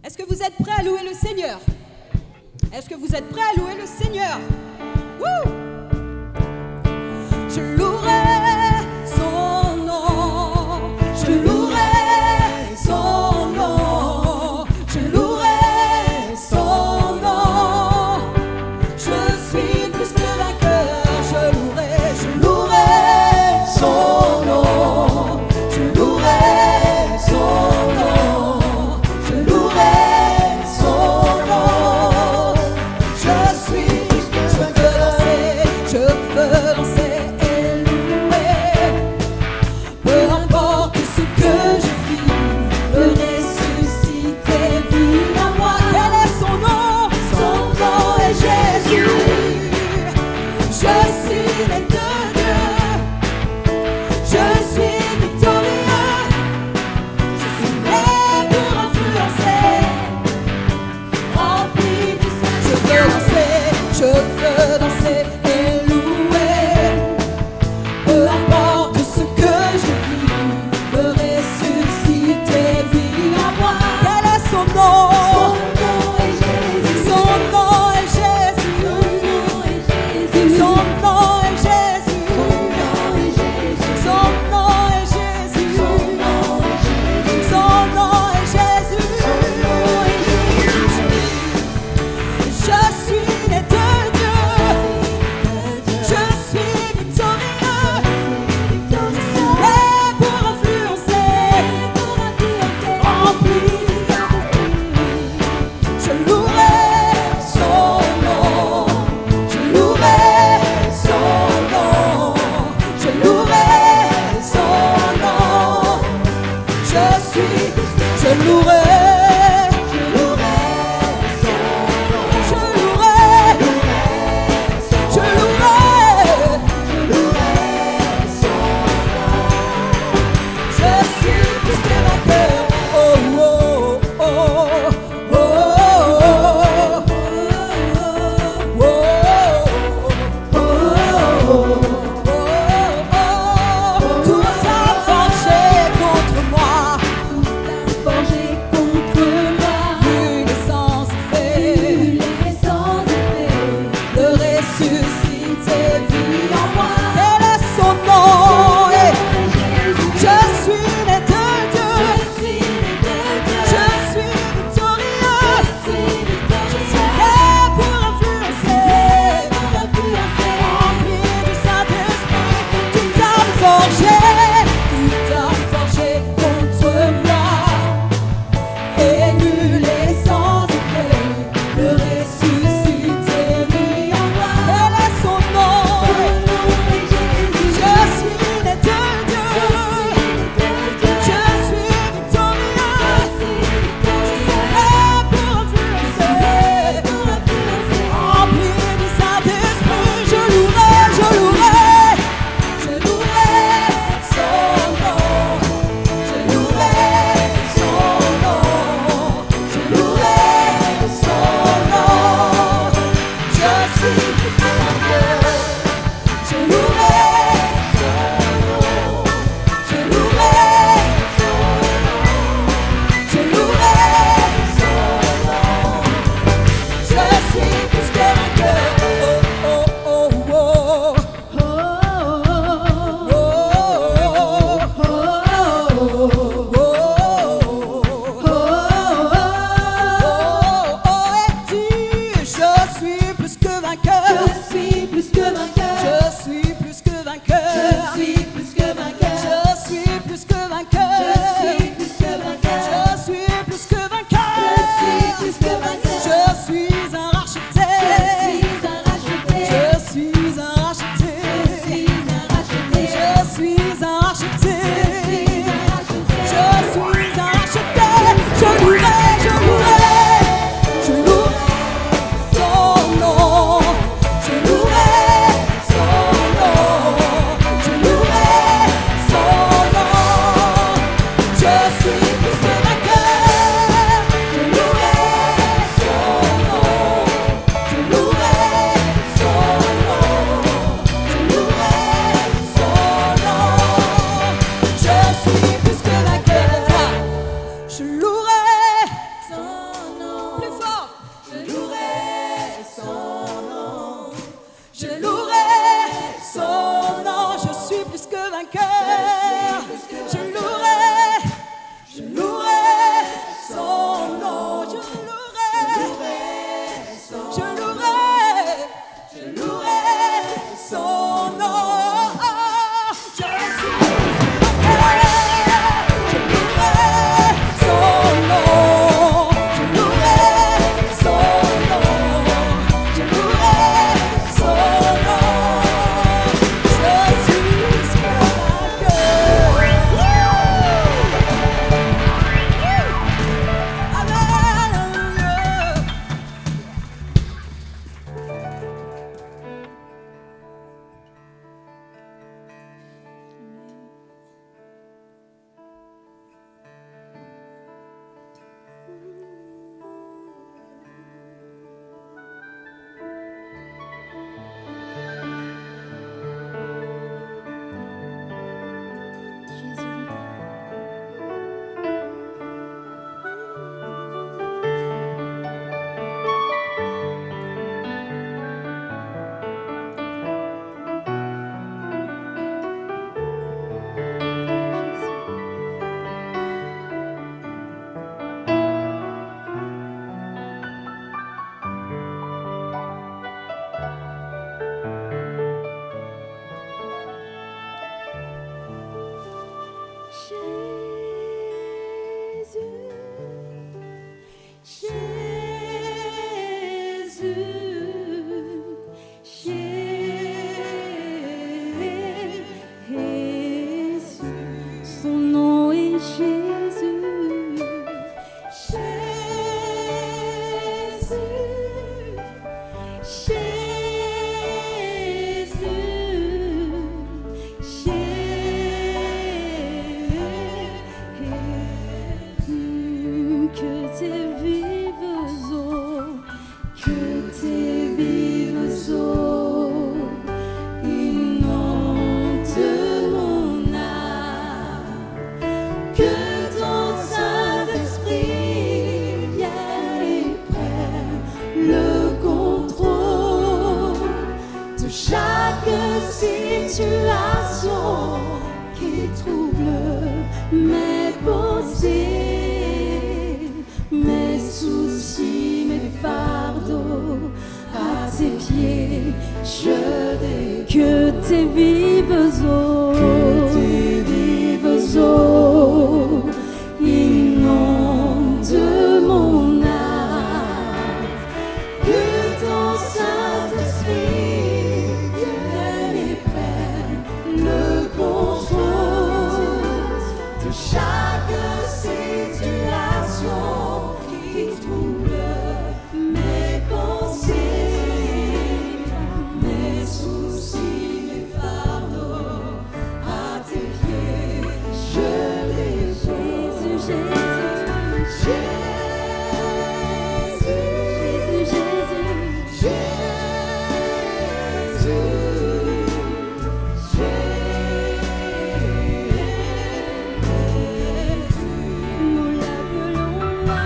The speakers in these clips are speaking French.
Est-ce que vous êtes prêts à louer le Seigneur? Est-ce que vous êtes prêts à louer le Seigneur? Wouh! Je louerai son nom, je louerai son nom, je louerai son nom. Je suis plus que vainqueur, je louerai son nom, je louerai son nom, je louerai son nom. Je suis plus que vainqueur, je veux danser. tes vives eaux, que tes vives eaux inondent mon âme, que ton Saint-Esprit vienne et prenne le contrôle de chaque situation qui trouble mes pensées, mes soucis, mes fardeaux. À tes pieds, je dé que tes vives eaux inondent mon âme, que ton Saint-Esprit vienne et prenne le contrôle de chaque situation qui trouble mes pensées, mes soucis, mes fardeaux. À tes pieds, je les Jésus, nous l'appelons la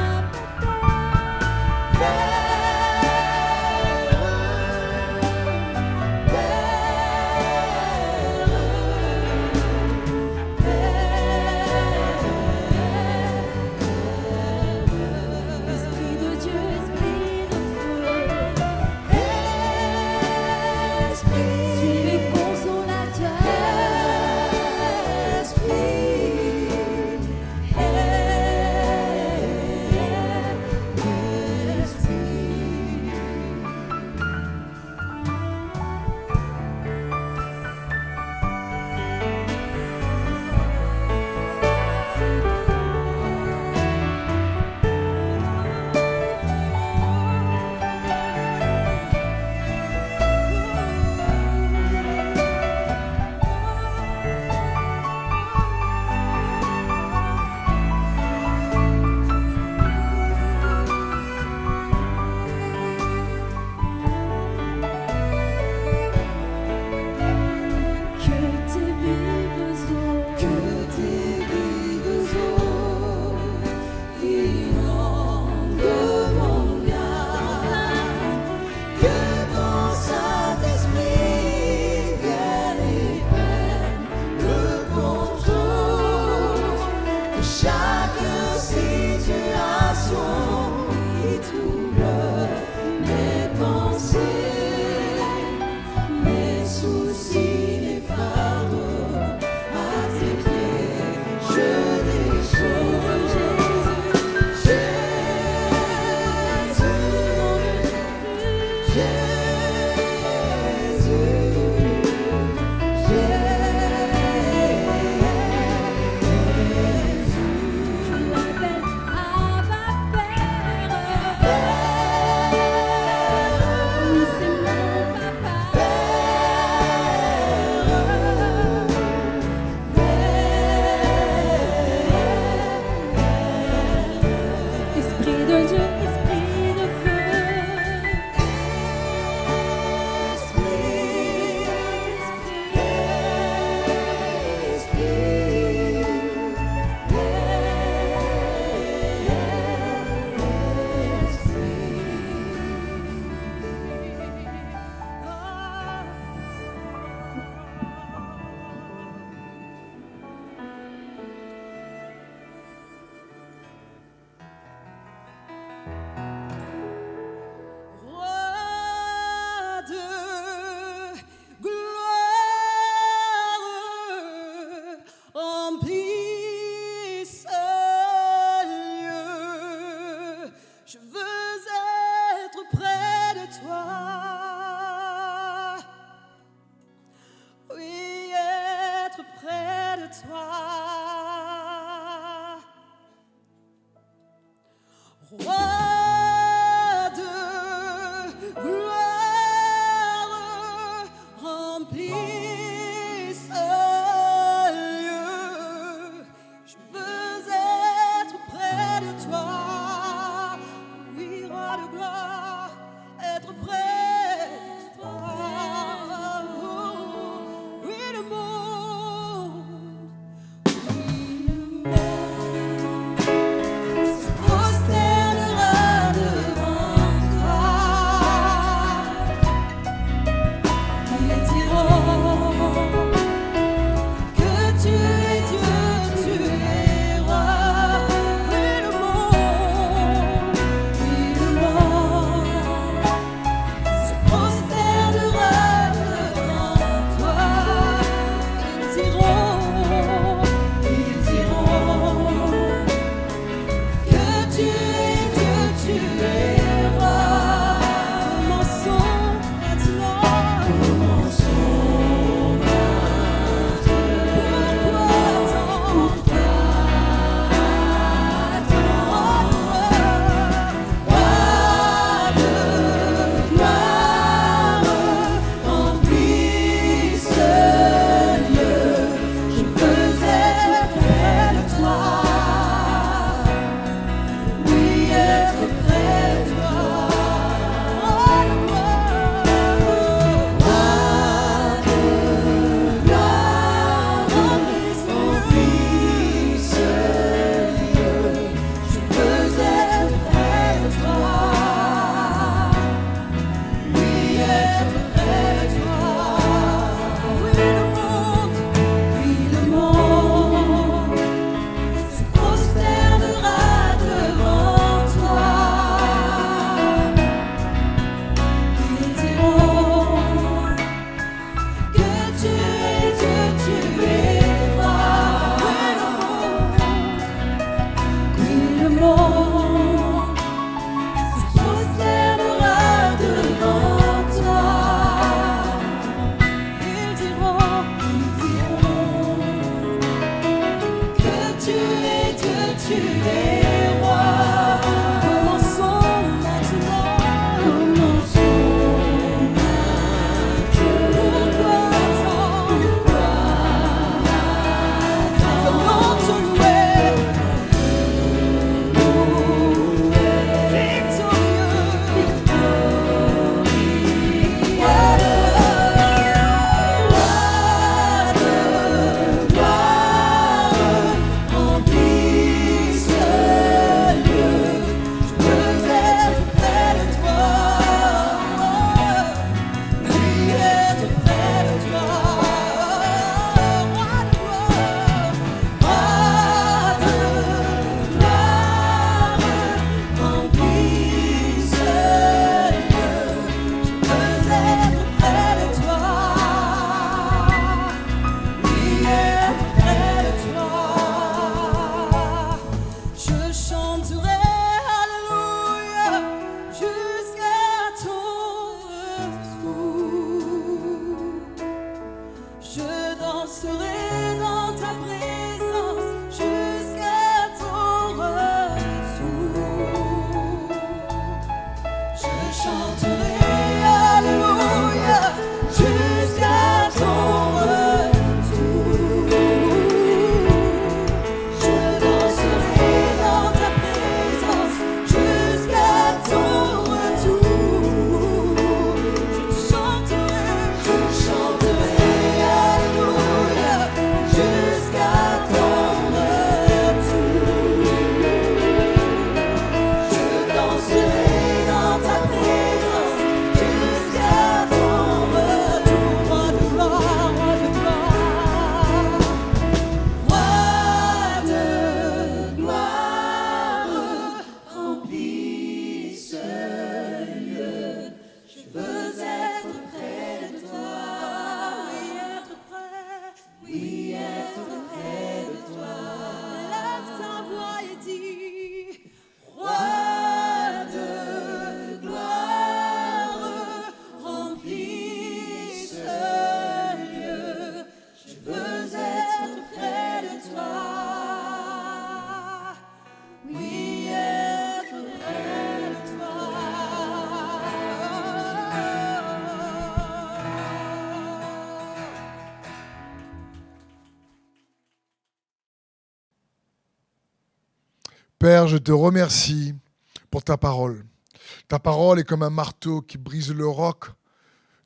Père, je te remercie pour ta parole. Ta parole est comme un marteau qui brise le roc.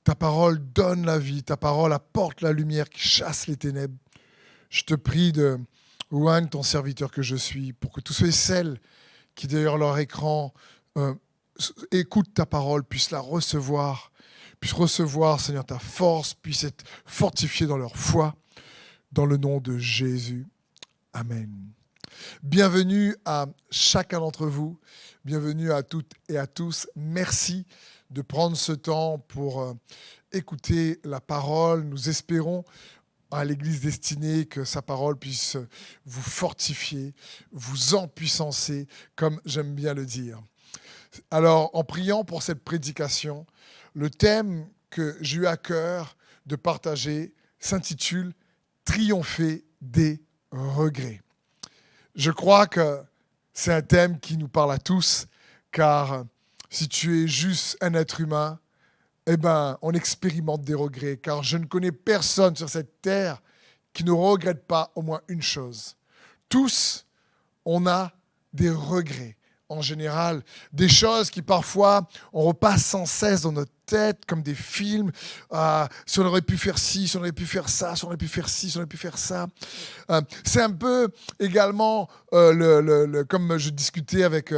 Ta parole donne la vie. Ta parole apporte la lumière qui chasse les ténèbres. Je te prie de loin ton serviteur que je suis, pour que tous ceux et celles qui, derrière leur écran, écoutent ta parole, puissent la recevoir, Seigneur, ta force, puisse être fortifiée dans leur foi, dans le nom de Jésus. Amen. Bienvenue à chacun d'entre vous, bienvenue à toutes et à tous. Merci de prendre ce temps pour écouter la parole. Nous espérons à l'Église destinée que sa parole puisse vous fortifier, vous empuissancer, comme j'aime bien le dire. Alors, en priant pour cette prédication, le thème que j'ai eu à cœur de partager s'intitule « Triompher des regrets ». Je crois que c'est un thème qui nous parle à tous, car si tu es juste un être humain, eh ben, on expérimente des regrets, car je ne connais personne sur cette terre qui ne regrette pas au moins une chose. Tous, on a des regrets. En général, des choses qui parfois, on repasse sans cesse dans notre tête, comme des films. Si on aurait pu faire ci, si on aurait pu faire ça, si on aurait pu faire ci, si on aurait pu faire ça. C'est un peu également, comme je discutais avec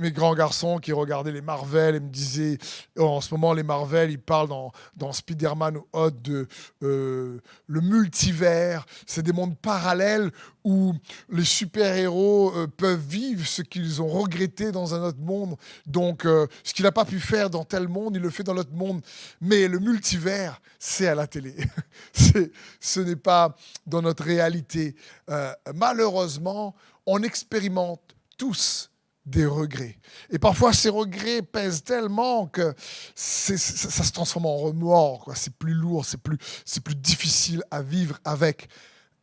mes grands garçons qui regardaient les Marvel et me disaient, en ce moment, les Marvel, ils parlent dans Spider-Man ou autre de le multivers. C'est des mondes parallèles où les super-héros peuvent vivre ce qu'ils ont regretté dans un autre monde. Donc, ce qu'il n'a pas pu faire dans tel monde, il le fait dans l'autre monde. Mais le multivers, c'est à la télé. Ce n'est pas dans notre réalité. Malheureusement, on expérimente tous des regrets. Et parfois, ces regrets pèsent tellement que ça se transforme en remords, quoi. C'est plus lourd, c'est plus difficile à vivre avec.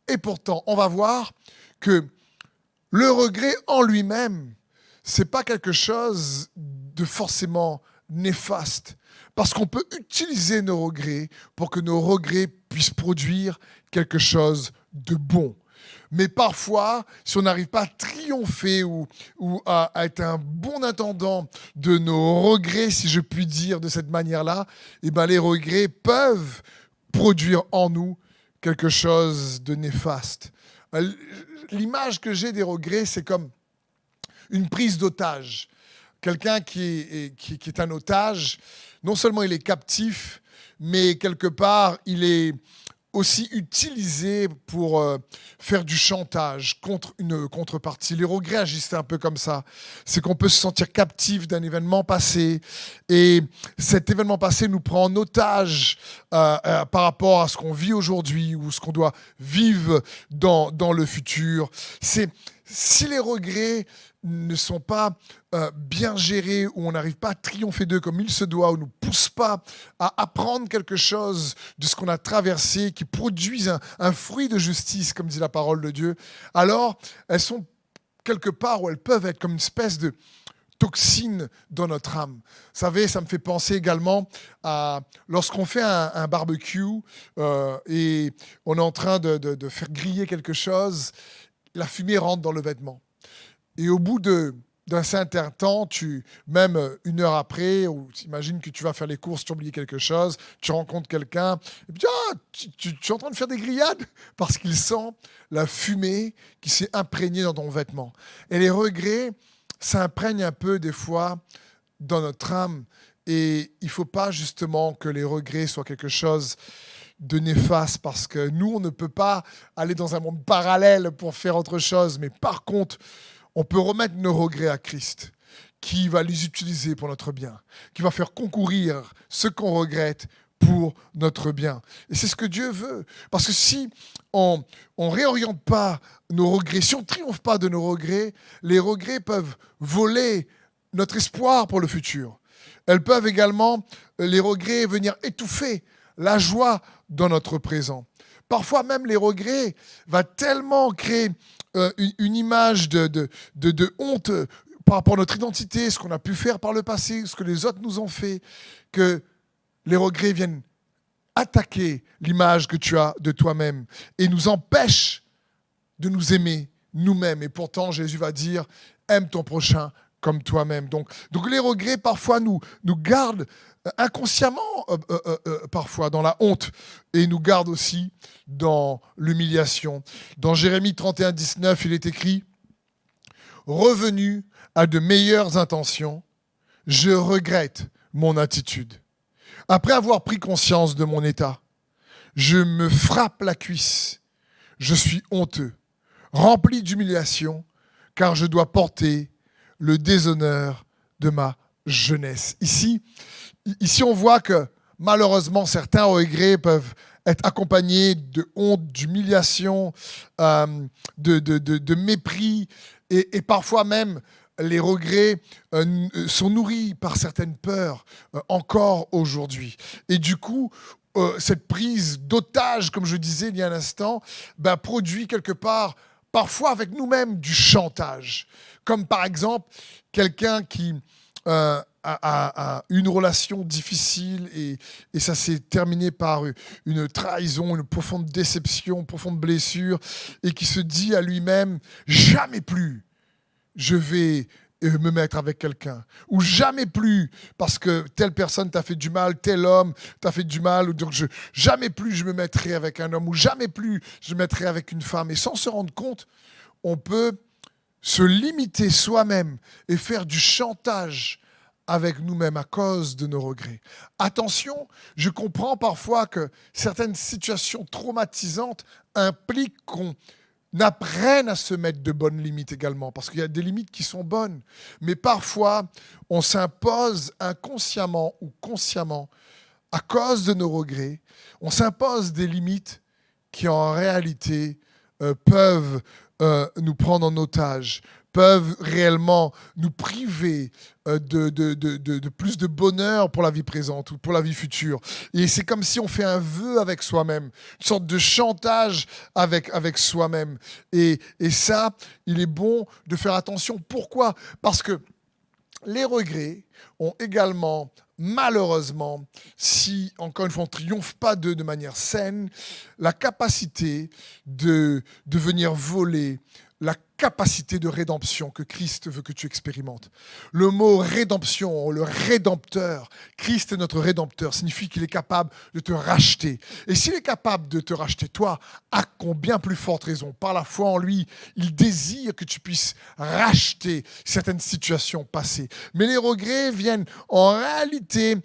Et pourtant, on va voir que Le regret en lui-même, c'est pas quelque chose de forcément néfaste. Parce qu'on peut utiliser nos regrets pour que nos regrets puissent produire quelque chose de bon. Mais parfois, si on n'arrive pas à triompher ou à être un bon intendant de nos regrets, si je puis dire de cette manière-là, eh ben les regrets peuvent produire en nous quelque chose de néfaste. L'image que j'ai des regrets, c'est comme une prise d'otage. Quelqu'un qui est un otage, non seulement il est captif, mais quelque part, il est aussi utilisé pour faire du chantage contre une contrepartie. Les regrets agissent un peu comme ça. C'est qu'on peut se sentir captif d'un événement passé et cet événement passé nous prend en otage par rapport à ce qu'on vit aujourd'hui ou ce qu'on doit vivre dans le futur. Si les regrets ne sont pas bien gérés, ou on n'arrive pas à triompher d'eux comme il se doit, ou ne nous poussent pas à apprendre quelque chose de ce qu'on a traversé, qui produisent un fruit de justice, comme dit la parole de Dieu, alors elles sont quelque part où elles peuvent être comme une espèce de toxine dans notre âme. Vous savez, ça me fait penser également à lorsqu'on fait un barbecue et on est en train de faire griller quelque chose, la fumée rentre dans le vêtement. Et au bout d'un certain temps, même une heure après, ou imagine que tu vas faire les courses, tu as oublié quelque chose, tu rencontres quelqu'un, et puis tu es en train de faire des grillades parce qu'il sent la fumée qui s'est imprégnée dans ton vêtement. Et les regrets s'imprègnent un peu des fois dans notre âme. Et il ne faut pas justement que les regrets soient quelque chose de néfaste, parce que nous, on ne peut pas aller dans un monde parallèle pour faire autre chose. Mais par contre, on peut remettre nos regrets à Christ, qui va les utiliser pour notre bien, qui va faire concourir ce qu'on regrette pour notre bien. Et c'est ce que Dieu veut. Parce que si on ne réoriente pas nos regrets, si on ne triomphe pas de nos regrets, les regrets peuvent voler notre espoir pour le futur. Elles peuvent également, les regrets, venir étouffer la joie dans notre présent. Parfois même, les regrets vont tellement créer une image de honte par rapport à notre identité, ce qu'on a pu faire par le passé, ce que les autres nous ont fait, que les regrets viennent attaquer l'image que tu as de toi-même et nous empêchent de nous aimer nous-mêmes. Et pourtant, Jésus va dire, aime ton prochain comme toi-même. Donc les regrets, parfois, nous gardent inconsciemment, parfois, dans la honte, et nous gardent aussi dans l'humiliation. Dans Jérémie 31, 19, il est écrit « Revenu à de meilleures intentions, je regrette mon attitude. Après avoir pris conscience de mon état, je me frappe la cuisse. Je suis honteux, rempli d'humiliation, car je dois porter le déshonneur de ma jeunesse. » Ici, on voit que malheureusement, certains regrets peuvent être accompagnés de honte, d'humiliation, de mépris, et parfois même les regrets sont nourris par certaines peurs encore aujourd'hui. Et du coup, cette prise d'otage, comme je disais il y a un instant, produit quelque part, parfois avec nous-mêmes, du chantage. Comme par exemple, quelqu'un qui a une relation difficile et ça s'est terminé par une trahison, une profonde déception, une profonde blessure, et qui se dit à lui-même « Jamais plus je vais me mettre avec quelqu'un » ou « Jamais plus parce que telle personne t'a fait du mal, tel homme t'a fait du mal, ou donc jamais plus je me mettrai avec un homme, ou jamais plus je me mettrai avec une femme ». Et sans se rendre compte, on peut se limiter soi-même et faire du chantage avec nous-mêmes à cause de nos regrets. Attention, je comprends parfois que certaines situations traumatisantes impliquent qu'on apprenne à se mettre de bonnes limites également, parce qu'il y a des limites qui sont bonnes. Mais parfois, on s'impose inconsciemment ou consciemment, à cause de nos regrets, on s'impose des limites qui en réalité peuvent nous prendre en otage, peuvent réellement nous priver de plus de bonheur pour la vie présente ou pour la vie future. Et c'est comme si on fait un vœu avec soi-même, une sorte de chantage avec soi-même. Et ça, il est bon de faire attention. Pourquoi ? Parce que les regrets ont également, malheureusement, si, encore une fois, on ne triomphe pas d'eux de manière saine, la capacité de venir voler la capacité de rédemption que Christ veut que tu expérimentes. Le mot rédemption, le rédempteur, Christ est notre rédempteur, signifie qu'il est capable de te racheter. Et s'il est capable de te racheter, toi, à combien plus forte raison, par la foi en lui, il désire que tu puisses racheter certaines situations passées. Mais les regrets viennent en réalité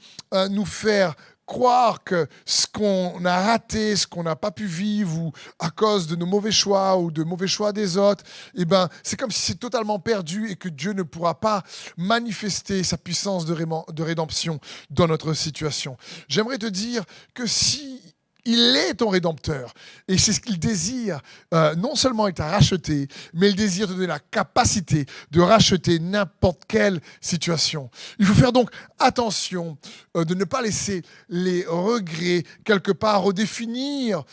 nous faire croire que ce qu'on a raté, ce qu'on n'a pas pu vivre, ou à cause de nos mauvais choix ou de mauvais choix des autres, eh ben, c'est comme si c'est totalement perdu et que Dieu ne pourra pas manifester sa puissance de rédemption dans notre situation. J'aimerais te dire que si il est ton rédempteur. Et c'est ce qu'il désire. Non seulement il t'a racheté, mais il désire te donner la capacité de racheter n'importe quelle situation. Il faut faire donc attention de ne pas laisser les regrets quelque part redéfinir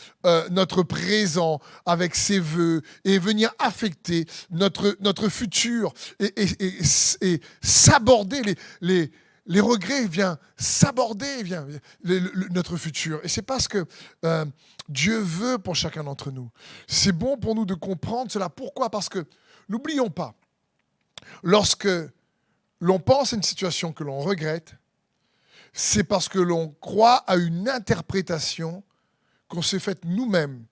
notre présent avec ses vœux et venir affecter notre futur et s'aborder les regrets viennent s'aborder notre futur. Et c'est parce que Dieu veut pour chacun d'entre nous. C'est bon pour nous de comprendre cela. Pourquoi ? Parce que, n'oublions pas, lorsque l'on pense à une situation que l'on regrette, c'est parce que l'on croit à une interprétation qu'on s'est faite nous-mêmes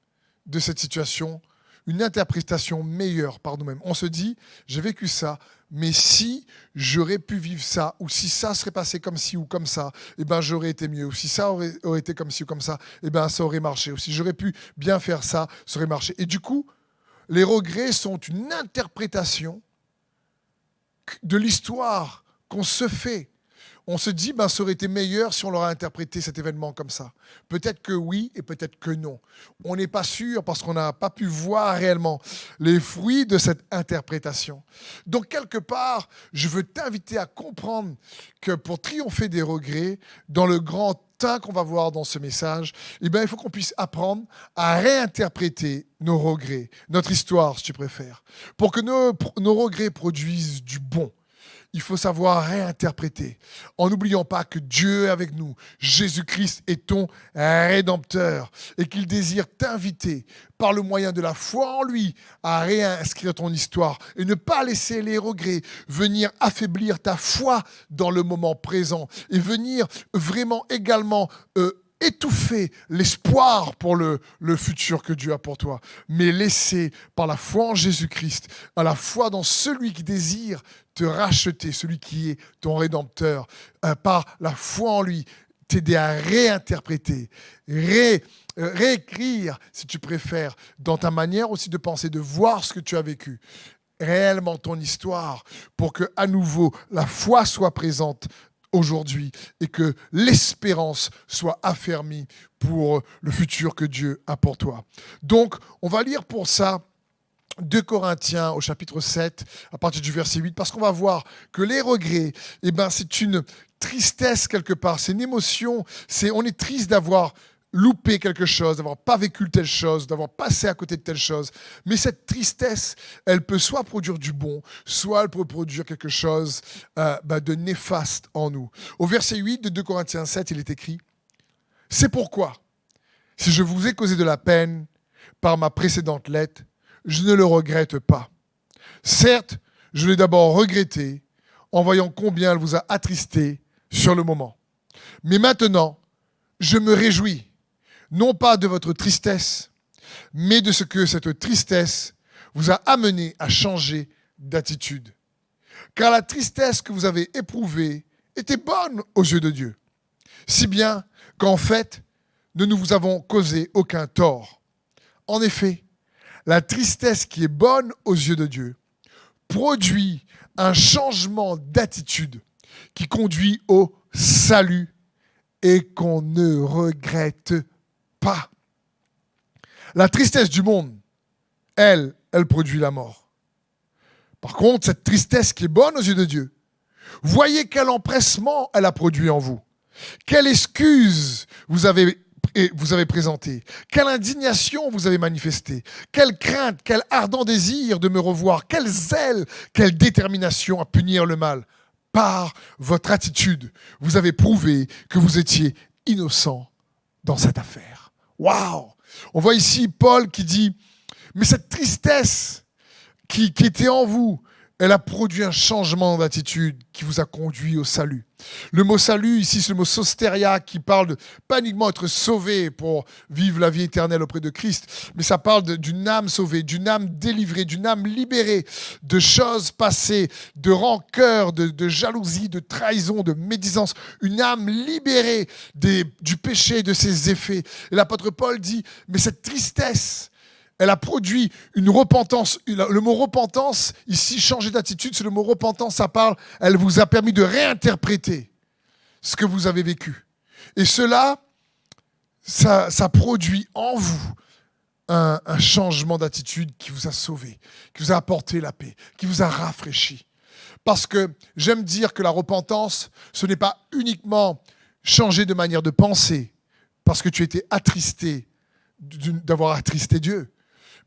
de cette situation, une interprétation meilleure par nous-mêmes. On se dit, j'ai vécu ça, mais si j'aurais pu vivre ça, ou si ça serait passé comme ci ou comme ça, eh ben j'aurais été mieux. Ou si ça aurait été comme ci ou comme ça, eh ben ça aurait marché. Ou si j'aurais pu bien faire ça, ça aurait marché. Et du coup, les regrets sont une interprétation de l'histoire qu'on se fait. On se dit, ça aurait été meilleur si on leur a interprété cet événement comme ça. Peut-être que oui et peut-être que non. On n'est pas sûr parce qu'on n'a pas pu voir réellement les fruits de cette interprétation. Donc, quelque part, je veux t'inviter à comprendre que pour triompher des regrets, dans le grand teint qu'on va voir dans ce message, il faut qu'on puisse apprendre à réinterpréter nos regrets, notre histoire, si tu préfères, pour que nos regrets produisent du bon. Il faut savoir réinterpréter en n'oubliant pas que Dieu est avec nous. Jésus-Christ est ton rédempteur et qu'il désire t'inviter par le moyen de la foi en lui à réinscrire ton histoire et ne pas laisser les regrets venir affaiblir ta foi dans le moment présent et venir vraiment également étouffer l'espoir pour le futur que Dieu a pour toi, mais laisser par la foi en Jésus-Christ, à la foi dans celui qui désire te racheter, celui qui est ton rédempteur, par la foi en lui, t'aider à réinterpréter, réécrire, si tu préfères, dans ta manière aussi de penser, de voir ce que tu as vécu, réellement ton histoire, pour que à nouveau la foi soit présente aujourd'hui et que l'espérance soit affermie pour le futur que Dieu a pour toi. Donc, on va lire pour ça 2 Corinthiens au chapitre 7, à partir du verset 8, parce qu'on va voir que les regrets, c'est une tristesse quelque part, c'est une émotion, on est triste d'avoir loupé quelque chose, d'avoir pas vécu telle chose, d'avoir passé à côté de telle chose. Mais cette tristesse, elle peut soit produire du bon, soit elle peut produire quelque chose de néfaste en nous. Au verset 8 de 2 Corinthiens 7, il est écrit « C'est pourquoi, si je vous ai causé de la peine par ma précédente lettre, je ne le regrette pas. Certes, je l'ai d'abord regretté en voyant combien elle vous a attristé sur le moment. Mais maintenant, je me réjouis, non pas de votre tristesse, mais de ce que cette tristesse vous a amené à changer d'attitude. Car la tristesse que vous avez éprouvée était bonne aux yeux de Dieu, si bien qu'en fait, nous ne vous avons causé aucun tort. En effet, la tristesse qui est bonne aux yeux de Dieu produit un changement d'attitude qui conduit au salut et qu'on ne regrette pas. La tristesse du monde, elle produit la mort. Par contre, cette tristesse qui est bonne aux yeux de Dieu, voyez quel empressement elle a produit en vous. Quelle excuse vous avez présentée. Quelle indignation vous avez manifestée. Quelle crainte, quel ardent désir de me revoir. Quel zèle, quelle détermination à punir le mal. Par votre attitude, vous avez prouvé que vous étiez innocent dans cette affaire. Waouh! On voit ici Paul qui dit, mais cette tristesse qui était en vous, elle a produit un changement d'attitude qui vous a conduit au salut. Le mot salut, ici, c'est le mot sosteria qui parle de pas uniquement être sauvé pour vivre la vie éternelle auprès de Christ, mais ça parle d'une âme sauvée, d'une âme délivrée, d'une âme libérée de choses passées, de rancœur, de jalousie, de trahison, de médisance. Une âme libérée du péché, de ses effets. Et l'apôtre Paul dit, mais cette tristesse, elle a produit une repentance. Le mot repentance, ici, changer d'attitude, c'est le mot repentance, ça parle, elle vous a permis de réinterpréter ce que vous avez vécu. Et cela, ça produit en vous un changement d'attitude qui vous a sauvé, qui vous a apporté la paix, qui vous a rafraîchi. Parce que j'aime dire que la repentance, ce n'est pas uniquement changer de manière de penser, parce que tu étais attristé d'avoir attristé Dieu.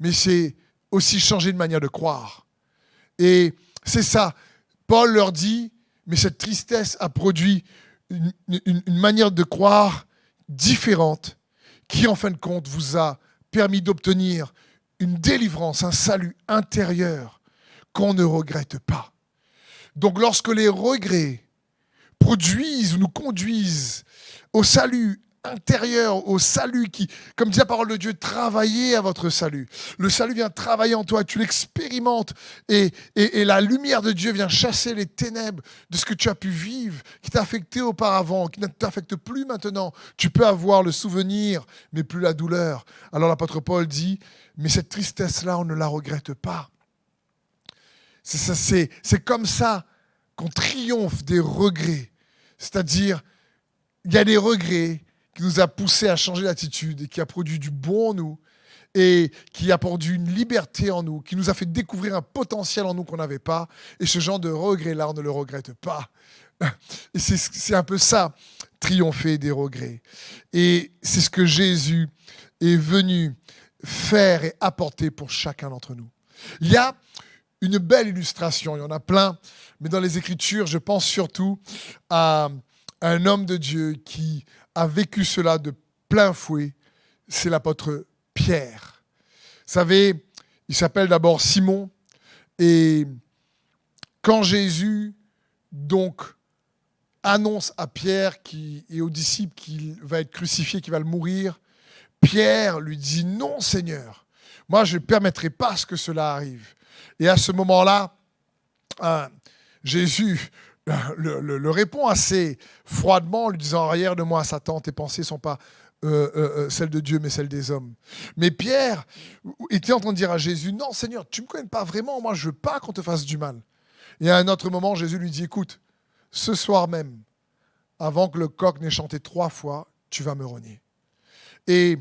Mais c'est aussi changer de manière de croire. Et c'est ça. Paul leur dit, mais cette tristesse a produit une manière de croire différente qui, en fin de compte, vous a permis d'obtenir une délivrance, un salut intérieur qu'on ne regrette pas. Donc, lorsque les regrets produisent ou nous conduisent au salut intérieur, au salut qui, comme dit la parole de Dieu, travaillez à votre salut. Le salut vient travailler en toi, tu l'expérimentes et la lumière de Dieu vient chasser les ténèbres de ce que tu as pu vivre, qui t'a affecté auparavant, qui ne t'affecte plus maintenant. Tu peux avoir le souvenir, mais plus la douleur. Alors l'apôtre Paul dit, mais cette tristesse-là, on ne la regrette pas. C'est comme ça qu'on triomphe des regrets. C'est-à-dire, il y a des regrets qui nous a poussé à changer d'attitude et qui a produit du bon en nous et qui a produit une liberté en nous, qui nous a fait découvrir un potentiel en nous qu'on n'avait pas. Et ce genre de regret-là, on ne le regrette pas. Et c'est un peu ça, triompher des regrets. Et c'est ce que Jésus est venu faire et apporter pour chacun d'entre nous. Il y a une belle illustration, il y en a plein, mais dans les Écritures, je pense surtout à un homme de Dieu qui a vécu cela de plein fouet, c'est l'apôtre Pierre. Vous savez, il s'appelle d'abord Simon, et quand Jésus donc annonce à Pierre et aux disciples qu'il va être crucifié, qu'il va le mourir, Pierre lui dit « Non, Seigneur, moi je ne permettrai pas que cela arrive. » Et à ce moment-là, Jésus le répond assez froidement en lui disant « Arrière de moi, Satan, tes pensées ne sont pas celles de Dieu, mais celles des hommes. » Mais Pierre était en train de dire à Jésus « Non, Seigneur, tu ne me connais pas vraiment, moi je ne veux pas qu'on te fasse du mal. » Et à un autre moment, Jésus lui dit « Écoute, ce soir même, avant que le coq n'ait chanté 3 fois, tu vas me renier. » Et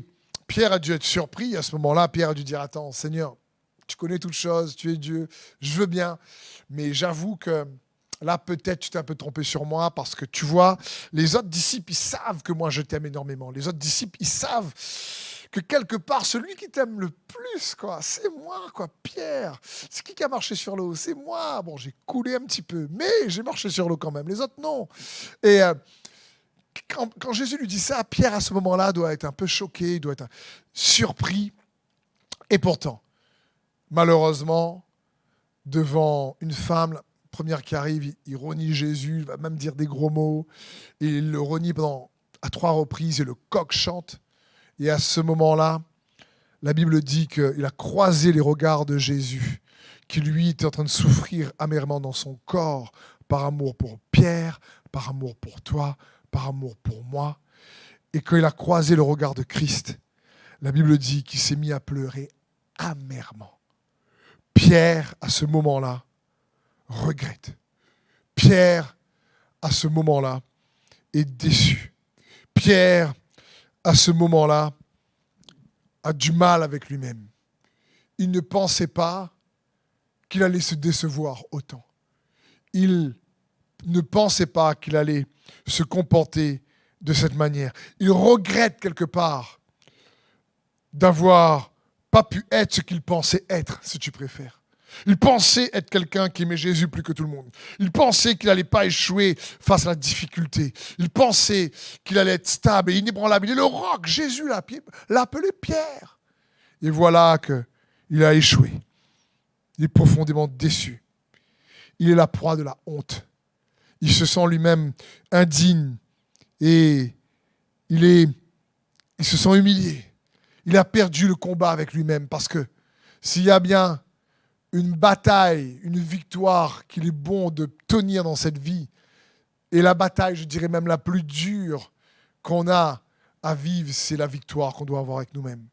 Pierre a dû être surpris. À ce moment-là, Pierre a dû dire « Attends, Seigneur, tu connais toutes choses, tu es Dieu, je veux bien, mais j'avoue que là, peut-être tu t'es un peu trompé sur moi parce que tu vois, les autres disciples, ils savent que moi, je t'aime énormément. Les autres disciples, ils savent que quelque part, celui qui t'aime le plus, c'est moi, Pierre. C'est qui a marché sur l'eau? C'est moi. Bon, j'ai coulé un petit peu, mais j'ai marché sur l'eau quand même. Les autres, non. » Et quand Jésus lui dit ça, Pierre, à ce moment-là, doit être un peu choqué, doit être surpris. Et pourtant, malheureusement, devant une femme, première qui arrive, il renie Jésus, il va même dire des gros mots, et il le renie à 3 reprises, et le coq chante. Et à ce moment-là, la Bible dit qu'il a croisé les regards de Jésus, qui lui était en train de souffrir amèrement dans son corps, par amour pour Pierre, par amour pour toi, par amour pour moi. Et quand il a croisé le regard de Christ, la Bible dit qu'il s'est mis à pleurer amèrement. Pierre, à ce moment-là, regrette. Pierre, à ce moment-là, est déçu. Pierre, à ce moment-là, a du mal avec lui-même. Il ne pensait pas qu'il allait se décevoir autant. Il ne pensait pas qu'il allait se comporter de cette manière. Il regrette quelque part d'avoir pas pu être ce qu'il pensait être, si tu préfères. Il pensait être quelqu'un qui aimait Jésus plus que tout le monde. Il pensait qu'il n'allait pas échouer face à la difficulté. Il pensait qu'il allait être stable et inébranlable. Il est le roc. Jésus l'a appelé Pierre. Et voilà qu'il a échoué. Il est profondément déçu. Il est la proie de la honte. Il se sent lui-même indigne et il se sent humilié. Il a perdu le combat avec lui-même parce que s'il y a bien une bataille, une victoire qu'il est bon de tenir dans cette vie, et la bataille, je dirais même la plus dure qu'on a à vivre, c'est la victoire qu'on doit avoir avec nous-mêmes,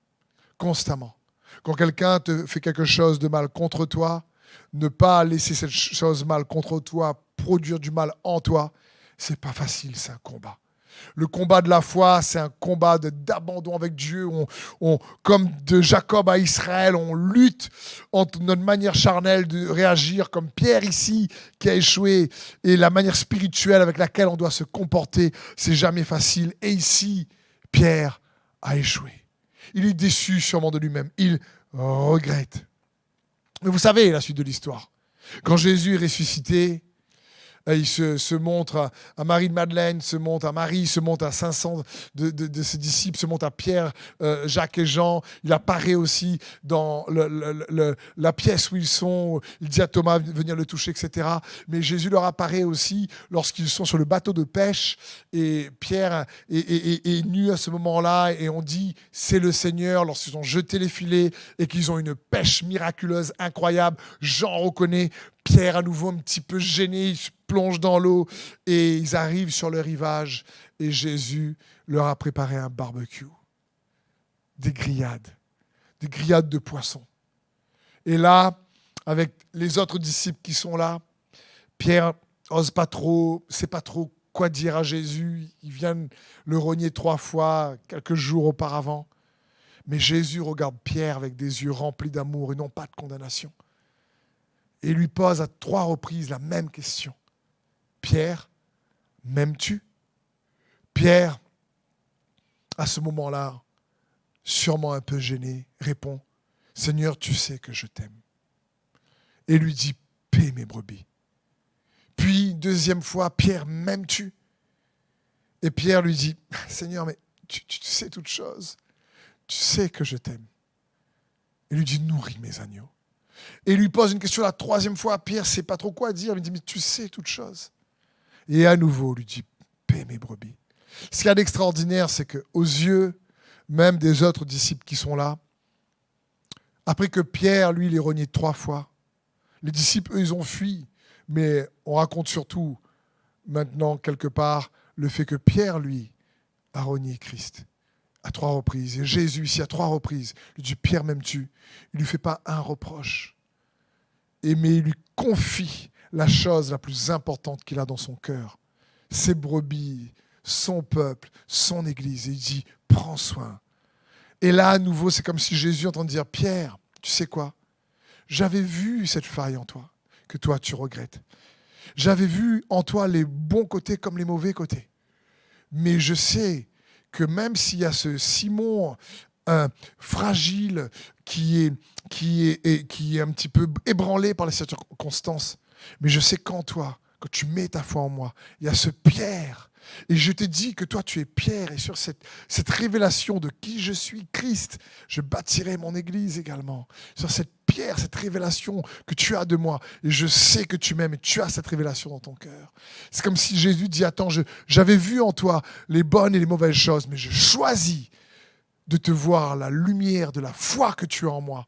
constamment. Quand quelqu'un te fait quelque chose de mal contre toi, ne pas laisser cette chose mal contre toi produire du mal en toi, c'est pas facile, c'est un combat. Le combat de la foi, c'est un combat d'abandon avec Dieu. Comme de Jacob à Israël, on lutte entre notre manière charnelle de réagir, comme Pierre ici qui a échoué, et la manière spirituelle avec laquelle on doit se comporter. C'est jamais facile. Et ici, Pierre a échoué. Il est déçu sûrement de lui-même. Il regrette. Mais vous savez la suite de l'histoire. Quand Jésus est ressuscité, il se montre à Marie-Madeleine, se montre à Marie, se montre à 500 de ses disciples, se montre à Pierre, Jacques et Jean. Il apparaît aussi dans la pièce où ils sont. Il dit à Thomas de venir le toucher, etc. Mais Jésus leur apparaît aussi lorsqu'ils sont sur le bateau de pêche. Et Pierre est nu à ce moment-là. Et on dit, c'est le Seigneur. Lorsqu'ils ont jeté les filets et qu'ils ont une pêche miraculeuse, incroyable, Jean reconnaît Pierre à nouveau un petit peu gêné, il se plonge dans l'eau et ils arrivent sur le rivage et Jésus leur a préparé un barbecue, des grillades de poissons. Et là, avec les autres disciples qui sont là, Pierre n'ose pas trop, sait pas trop quoi dire à Jésus. Il vient le rogner 3 fois quelques jours auparavant. Mais Jésus regarde Pierre avec des yeux remplis d'amour et non pas de condamnation. Et lui pose à 3 reprises la même question. Pierre, m'aimes-tu ? Pierre, à ce moment-là, sûrement un peu gêné, répond, Seigneur, tu sais que je t'aime. Et lui dit, paie mes brebis. Puis, 2e fois, Pierre, m'aimes-tu ? Et Pierre lui dit, Seigneur, mais tu sais toutes choses. Tu sais que je t'aime. Et lui dit, nourris mes agneaux. Et il lui pose une question la 3e fois. Pierre ne sait pas trop quoi dire. Il lui dit, mais tu sais toutes choses. Et à nouveau, il lui dit, paie mes brebis. Ce qu'il y a d'extraordinaire, c'est qu'aux yeux même des autres disciples qui sont là, après que Pierre, lui, l'ait renié 3 fois, les disciples, eux, ils ont fui. Mais on raconte surtout, maintenant, quelque part, le fait que Pierre, lui, a renié Christ à 3 reprises. Et Jésus, ici, à 3 reprises, lui dit, Pierre, m'aimes-tu ? Il ne lui fait pas un reproche. Mais il lui confie la chose la plus importante qu'il a dans son cœur. Ses brebis, son peuple, son église. Et il dit, prends soin. Et là, à nouveau, c'est comme si Jésus est en train de dire, Pierre, tu sais quoi ? J'avais vu cette faille en toi, que toi, tu regrettes. J'avais vu en toi les bons côtés comme les mauvais côtés. Mais je sais que même s'il y a ce Simon fragile qui est un petit peu ébranlé par les circonstances, mais je sais qu'en toi, quand tu mets ta foi en moi, il y a ce Pierre. Et je t'ai dit que toi, tu es Pierre. Et sur cette révélation de qui je suis, Christ, je bâtirai mon église également. Sur cette pierre, cette révélation que tu as de moi. Et je sais que tu m'aimes et tu as cette révélation dans ton cœur. C'est comme si Jésus dit, attends, j'avais vu en toi les bonnes et les mauvaises choses, mais je choisis de te voir la lumière de la foi que tu as en moi.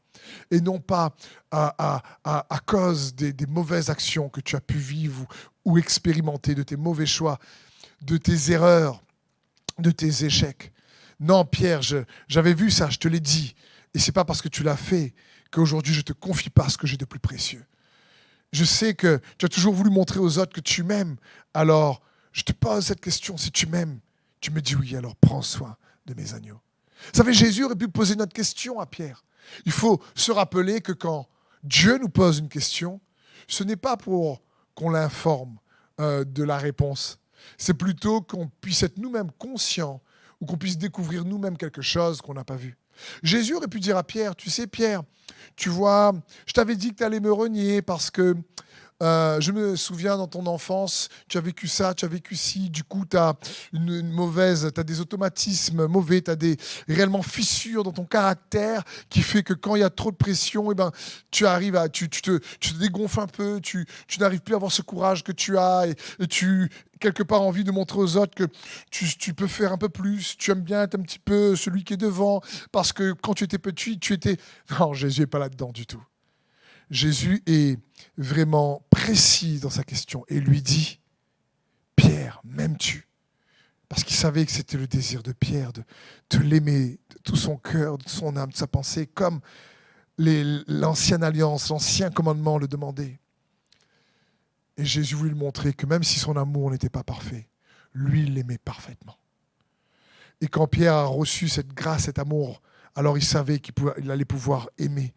Et non pas à cause des mauvaises actions que tu as pu vivre ou expérimenter, de tes mauvais choix, de tes erreurs, de tes échecs. Non, Pierre, j'avais vu ça, je te l'ai dit. Et ce n'est pas parce que tu l'as fait qu'aujourd'hui je ne te confie pas ce que j'ai de plus précieux. Je sais que tu as toujours voulu montrer aux autres que tu m'aimes. Alors, je te pose cette question. Si tu m'aimes, tu me dis oui, alors prends soin de mes agneaux. Vous savez, Jésus aurait pu poser notre question à Pierre. Il faut se rappeler que quand Dieu nous pose une question, ce n'est pas pour qu'on l'informe de la réponse. C'est plutôt qu'on puisse être nous-mêmes conscients ou qu'on puisse découvrir nous-mêmes quelque chose qu'on n'a pas vu. Jésus aurait pu dire à Pierre, tu sais Pierre, tu vois, je t'avais dit que tu allais me renier parce que je me souviens dans ton enfance, tu as vécu ça, tu as vécu ci, du coup tu as t'as des automatismes mauvais, tu as des réellement fissures dans ton caractère qui fait que quand il y a trop de pression, eh ben, tu arrives à, tu te dégonfles un peu, tu n'arrives plus à avoir ce courage que tu as et tu quelque part envie de montrer aux autres que tu peux faire un peu plus, tu aimes bien être un petit peu celui qui est devant, parce que quand tu étais petit, tu étais... Non, Jésus n'est pas là-dedans du tout. Jésus est vraiment précis dans sa question et lui dit, Pierre, m'aimes-tu ? Parce qu'il savait que c'était le désir de Pierre de l'aimer de tout son cœur, de son âme, de sa pensée, comme l'ancienne alliance, l'ancien commandement le demandait. Et Jésus voulait lui montrer que même si son amour n'était pas parfait, lui, il l'aimait parfaitement. Et quand Pierre a reçu cette grâce, cet amour, alors il savait qu'il allait pouvoir aimer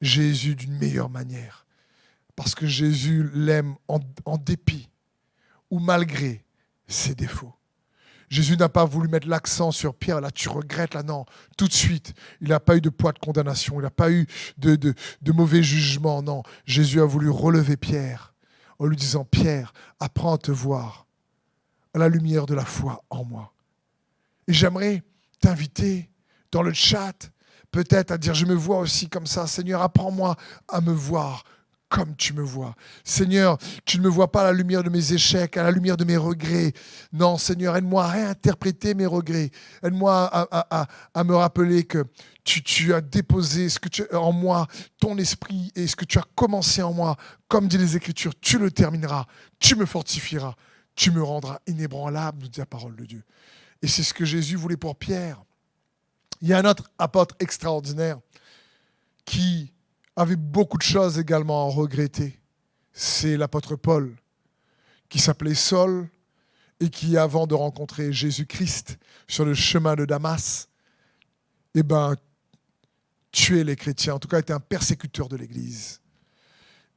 Jésus d'une meilleure manière. Parce que Jésus l'aime en dépit ou malgré ses défauts. Jésus n'a pas voulu mettre l'accent sur Pierre, là tu regrettes, là non, tout de suite. Il n'a pas eu de poids de condamnation, il n'a pas eu de mauvais jugement, non. Jésus a voulu relever Pierre en lui disant, Pierre, apprends à te voir à la lumière de la foi en moi. Et j'aimerais t'inviter dans le chat, peut-être à dire, je me vois aussi comme ça. Seigneur, apprends-moi à me voir comme tu me vois. Seigneur, tu ne me vois pas à la lumière de mes échecs, à la lumière de mes regrets. Non, Seigneur, aide-moi à réinterpréter mes regrets. Aide-moi à me rappeler que tu as déposé en moi, ton esprit, et ce que tu as commencé en moi. Comme dit les Écritures, tu le termineras, tu me fortifieras, tu me rendras inébranlable, nous dit la parole de Dieu. Et c'est ce que Jésus voulait pour Pierre. Il y a un autre apôtre extraordinaire qui avait beaucoup de choses également à regretter. C'est l'apôtre Paul, qui s'appelait Saul et qui, avant de rencontrer Jésus-Christ sur le chemin de Damas, tuait les chrétiens, en tout cas était un persécuteur de l'Église.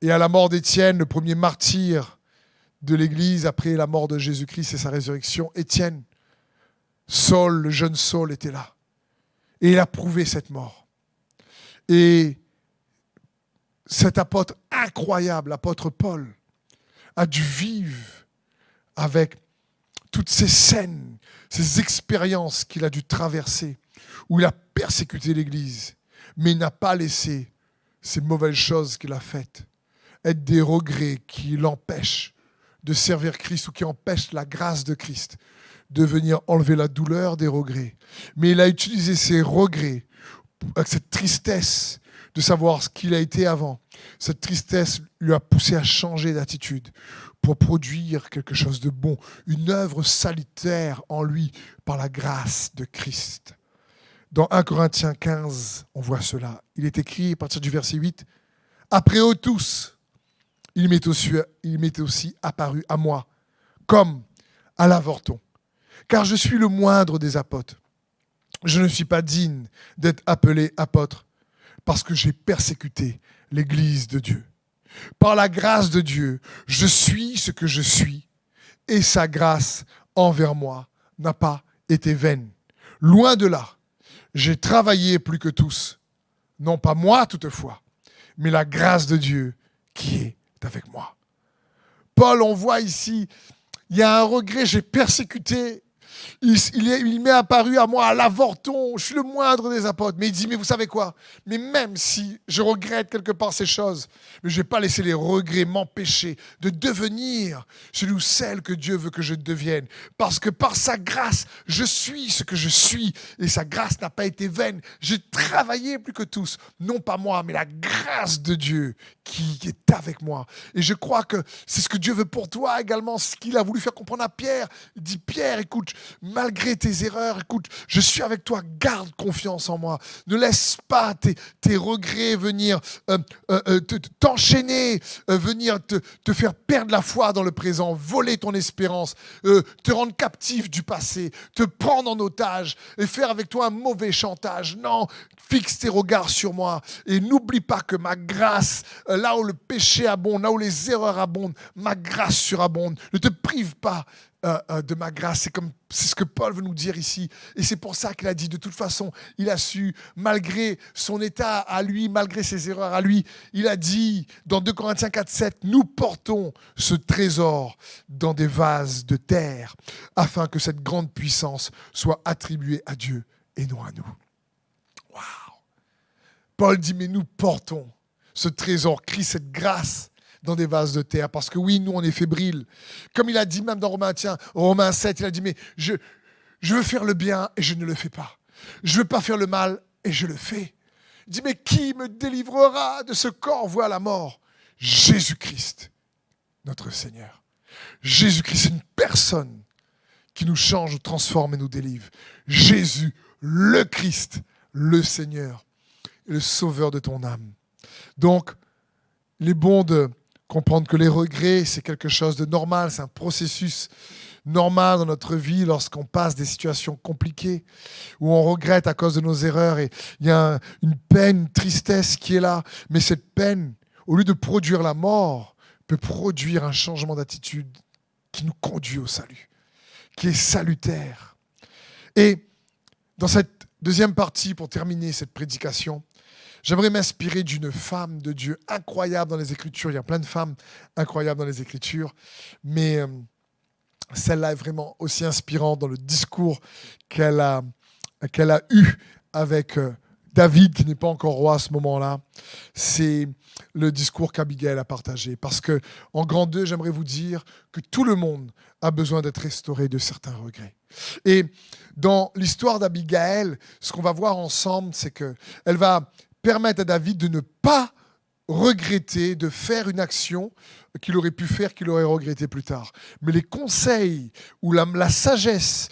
Et à la mort d'Étienne, le premier martyr de l'Église après la mort de Jésus-Christ et sa résurrection, Étienne, Saul, le jeune Saul, était là. Et il a prouvé cette mort. Et cet apôtre incroyable, l'apôtre Paul, a dû vivre avec toutes ces scènes, ces expériences qu'il a dû traverser, où il a persécuté l'Église, mais il n'a pas laissé ces mauvaises choses qu'il a faites être des regrets qui l'empêchent de servir Christ ou qui empêchent la grâce de Christ de venir enlever la douleur des regrets. Mais il a utilisé ces regrets avec cette tristesse de savoir ce qu'il a été avant. Cette tristesse lui a poussé à changer d'attitude pour produire quelque chose de bon, une œuvre salutaire en lui par la grâce de Christ. Dans 1 Corinthiens 15, on voit cela. Il est écrit à partir du verset 8, « Après eux tous, il m'est aussi apparu à moi, comme à l'avorton. Car je suis le moindre des apôtres. Je ne suis pas digne d'être appelé apôtre parce que j'ai persécuté l'Église de Dieu. Par la grâce de Dieu, je suis ce que je suis et sa grâce envers moi n'a pas été vaine. Loin de là, j'ai travaillé plus que tous. Non pas moi toutefois, mais la grâce de Dieu qui est avec moi. » Paul, on voit ici, il y a un regret, j'ai persécuté. Il m'est apparu à moi à l'avorton, je suis le moindre des apôtres. Mais il dit, mais vous savez quoi ? Mais même si je regrette quelque part ces choses, mais je ne vais pas laisser les regrets m'empêcher de devenir celui ou celle que Dieu veut que je devienne. Parce que par sa grâce, je suis ce que je suis. Et sa grâce n'a pas été vaine. J'ai travaillé plus que tous. Non pas moi, mais la grâce de Dieu qui est avec moi. Et je crois que c'est ce que Dieu veut pour toi également, ce qu'il a voulu faire comprendre à Pierre. Il dit, Pierre, écoute, malgré tes erreurs, écoute, je suis avec toi, garde confiance en moi. Ne laisse pas tes regrets venir t'enchaîner, venir te faire perdre la foi dans le présent, voler ton espérance, te rendre captif du passé, te prendre en otage et faire avec toi un mauvais chantage. Non, fixe tes regards sur moi et n'oublie pas que ma grâce, là où le péché abonde, là où les erreurs abondent, ma grâce surabonde. Ne te prive pas de ma grâce. C'est ce que Paul veut nous dire ici. Et c'est pour ça qu'il a dit, de toute façon, il a su, malgré son état à lui, malgré ses erreurs à lui, il a dit dans 2 Corinthiens 4:7, nous portons ce trésor dans des vases de terre, afin que cette grande puissance soit attribuée à Dieu et non à nous. Waouh! Paul dit, mais nous portons ce trésor, Christ, cette grâce, dans des vases de terre. Parce que oui, nous, on est fébriles. Comme il a dit même dans Romains 7, il a dit, mais je veux faire le bien et je ne le fais pas. Je ne veux pas faire le mal et je le fais. Il dit, mais qui me délivrera de ce corps voué à la mort? Jésus-Christ, notre Seigneur. Jésus-Christ, c'est une personne qui nous change, nous transforme et nous délivre. Jésus, le Christ, le Seigneur, et le Sauveur de ton âme. Donc, il est bon de comprendre que les regrets, c'est quelque chose de normal, c'est un processus normal dans notre vie lorsqu'on passe des situations compliquées, où on regrette à cause de nos erreurs et il y a une peine, une tristesse qui est là. Mais cette peine, au lieu de produire la mort, peut produire un changement d'attitude qui nous conduit au salut, qui est salutaire. Et dans cette deuxième partie, pour terminer cette prédication, j'aimerais m'inspirer d'une femme de Dieu incroyable dans les Écritures. Il y a plein de femmes incroyables dans les Écritures, mais celle-là est vraiment aussi inspirante dans le discours qu'elle a eu avec David, qui n'est pas encore roi à ce moment-là. C'est le discours qu'Abigail a partagé. Parce que, en grand 2, j'aimerais vous dire que tout le monde a besoin d'être restauré de certains regrets. Et dans l'histoire d'Abigail, ce qu'on va voir ensemble, c'est qu'elle va permettre à David de ne pas regretter, de faire une action qu'il aurait pu faire, qu'il aurait regretté plus tard. Mais les conseils ou la sagesse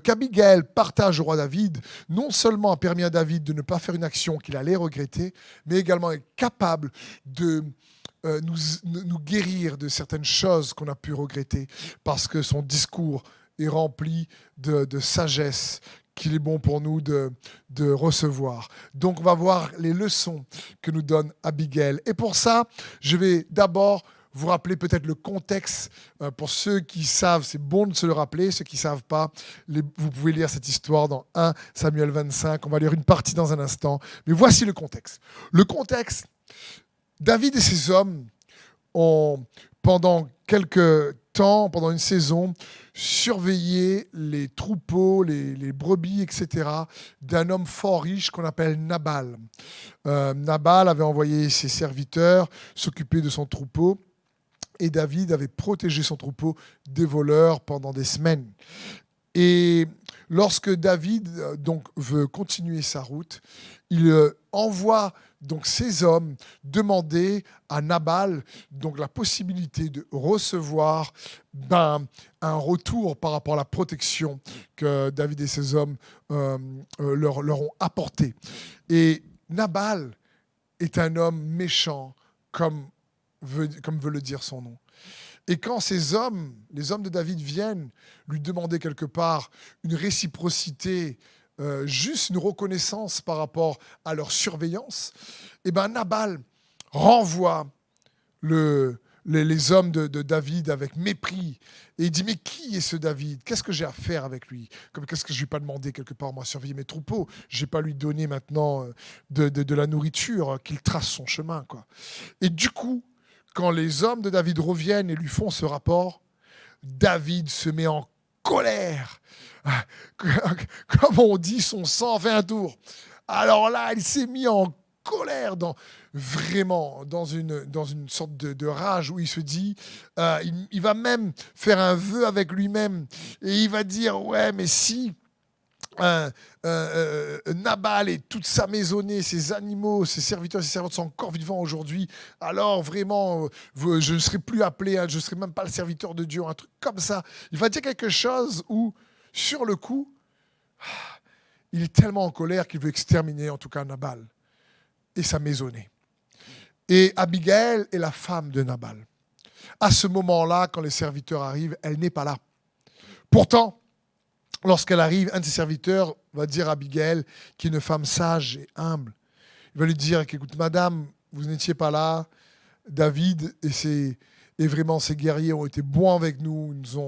qu'Abigail partage au roi David, non seulement a permis à David de ne pas faire une action qu'il allait regretter, mais également est capable de nous guérir de certaines choses qu'on a pu regretter, parce que son discours est rempli de sagesse qu'il est bon pour nous de recevoir. Donc, on va voir les leçons que nous donne Abigail. Et pour ça, je vais d'abord vous rappeler peut-être le contexte. Pour ceux qui savent, c'est bon de se le rappeler. Ceux qui ne savent pas, vous pouvez lire cette histoire dans 1 Samuel 25. On va lire une partie dans un instant. Mais voici le contexte. Le contexte, David et ses hommes ont, pendant quelques temps, pendant une saison, surveiller les troupeaux, les brebis, etc., d'un homme fort riche qu'on appelle Nabal. Nabal avait envoyé ses serviteurs s'occuper de son troupeau et David avait protégé son troupeau des voleurs pendant des semaines. Et lorsque David donc veut continuer sa route, il envoie donc ces hommes demander à Nabal donc la possibilité de recevoir un retour par rapport à la protection que David et ses hommes leur ont apportée. Et Nabal est un homme méchant, comme veut le dire son nom. Et quand ces hommes, les hommes de David, viennent lui demander quelque part une réciprocité, juste une reconnaissance par rapport à leur surveillance, et ben Nabal renvoie les hommes de David avec mépris. Et il dit, mais qui est ce David? Qu'est-ce que j'ai à faire avec lui? Qu'est-ce que je ne lui ai pas demandé quelque part, moi, surveiller mes troupeaux? Je n'ai pas lui donné maintenant de la nourriture, qu'il trace son chemin, quoi. Et du coup, quand les hommes de David reviennent et lui font ce rapport, David se met en colère. Comme on dit, son sang fait un tour. Alors là, il s'est mis en colère, vraiment dans une sorte de rage où il se dit, il va même faire un vœu avec lui-même et il va dire, ouais, mais si Nabal et toute sa maisonnée, ses animaux, ses serviteurs, ses servantes sont encore vivants aujourd'hui, alors vraiment, je ne serai plus appelé, je ne serai même pas le serviteur de Dieu, un truc comme ça. Il va dire quelque chose où sur le coup, il est tellement en colère qu'il veut exterminer en tout cas Nabal et sa maisonnée. Et Abigail est la femme de Nabal. À ce moment-là, quand les serviteurs arrivent, elle n'est pas là. Pourtant, lorsqu'elle arrive, un de ses serviteurs va dire à Abigail, qui est une femme sage et humble, il va lui dire, écoute, madame, vous n'étiez pas là, David et vraiment ces guerriers ont été bons avec nous, ils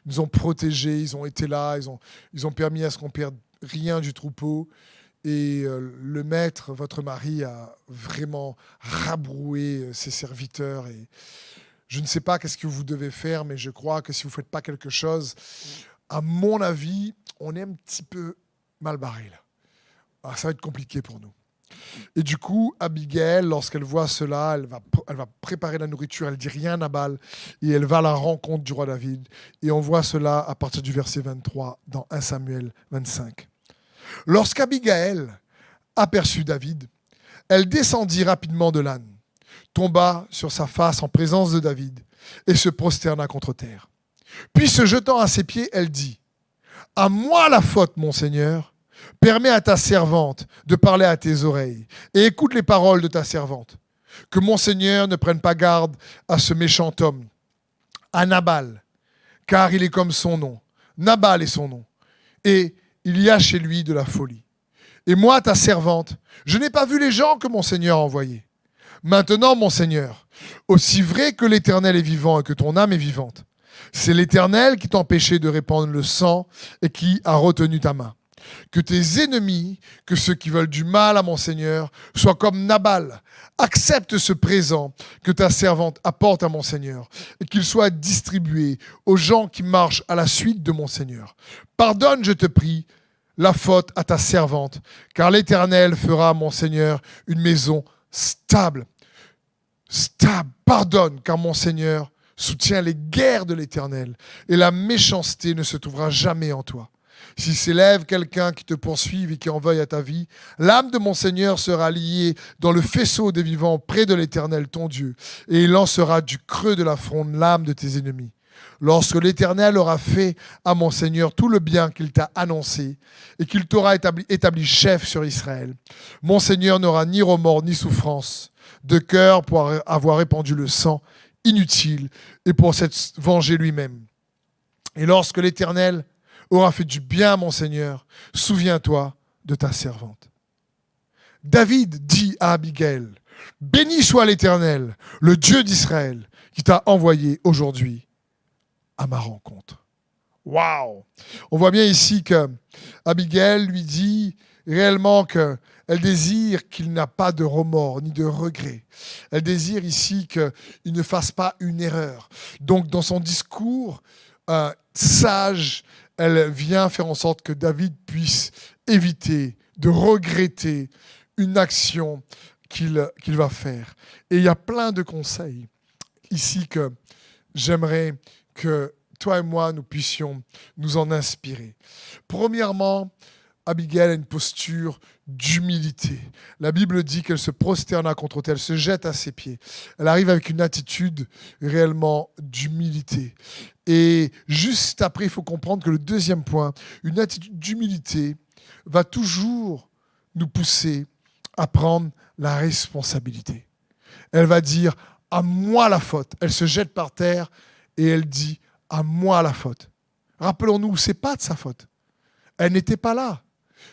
nous ont protégés, ils ont été là, ils ont permis à ce qu'on perde rien du troupeau. Et le maître, votre mari, a vraiment rabroué ses serviteurs. Et je ne sais pas qu'est-ce que vous devez faire, mais je crois que si vous ne faites pas quelque chose, à mon avis, on est un petit peu mal barré là. Alors, ça va être compliqué pour nous. Et du coup, Abigail, lorsqu'elle voit cela, elle va préparer la nourriture, elle ne dit rien à Nabal, et elle va à la rencontre du roi David. Et on voit cela à partir du verset 23 dans 1 Samuel 25. Lorsqu'Abigail aperçut David, elle descendit rapidement de l'âne, tomba sur sa face en présence de David et se prosterna contre terre. Puis se jetant à ses pieds, elle dit : « À moi la faute, mon Seigneur. Permets à ta servante de parler à tes oreilles et écoute les paroles de ta servante. Que mon Seigneur ne prenne pas garde à ce méchant homme, à Nabal, car il est comme son nom. Nabal est son nom. Et il y a chez lui de la folie. Et moi, ta servante, je n'ai pas vu les gens que mon Seigneur a envoyés. Maintenant, mon Seigneur, aussi vrai que l'Éternel est vivant et que ton âme est vivante, c'est l'Éternel qui t'a empêché de répandre le sang et qui a retenu ta main. Que tes ennemis, que ceux qui veulent du mal à mon Seigneur, soient comme Nabal. Accepte ce présent que ta servante apporte à mon Seigneur et qu'il soit distribué aux gens qui marchent à la suite de mon Seigneur. Pardonne, je te prie, la faute à ta servante, car l'Éternel fera à mon Seigneur une maison stable. Stable, pardonne, car mon Seigneur soutient les guerres de l'Éternel et la méchanceté ne se trouvera jamais en toi. S'il s'élève quelqu'un qui te poursuive et qui en veuille à ta vie, l'âme de mon Seigneur sera liée dans le faisceau des vivants près de l'Éternel, ton Dieu, et il lancera du creux de la fronde l'âme de tes ennemis. Lorsque l'Éternel aura fait à mon Seigneur tout le bien qu'il t'a annoncé et qu'il t'aura établi chef sur Israël, mon Seigneur n'aura ni remords ni souffrance de cœur pour avoir répandu le sang inutile et pour s'être vengé lui-même. Et lorsque l'Éternel aura fait du bien à mon Seigneur, souviens-toi de ta servante. David dit à Abigail, « Béni soit l'Éternel, le Dieu d'Israël, qui t'a envoyé aujourd'hui à ma rencontre. » Waouh! On voit bien ici que Abigail lui dit réellement qu'elle désire qu'il n'a pas de remords ni de regrets. Elle désire ici qu'il ne fasse pas une erreur. Donc dans son discours sage, elle vient faire en sorte que David puisse éviter de regretter une action qu'il va faire. Et il y a plein de conseils ici que j'aimerais que toi et moi, nous puissions nous en inspirer. Premièrement, Abigail a une posture d'humilité. La Bible dit qu'elle se prosterna contre elle, elle se jette à ses pieds. Elle arrive avec une attitude réellement d'humilité. Et juste après, il faut comprendre que le deuxième point, une attitude d'humilité va toujours nous pousser à prendre la responsabilité. Elle va dire « à moi la faute ». Elle se jette par terre et elle dit « à moi la faute ». Rappelons-nous, ce n'est pas de sa faute. Elle n'était pas là.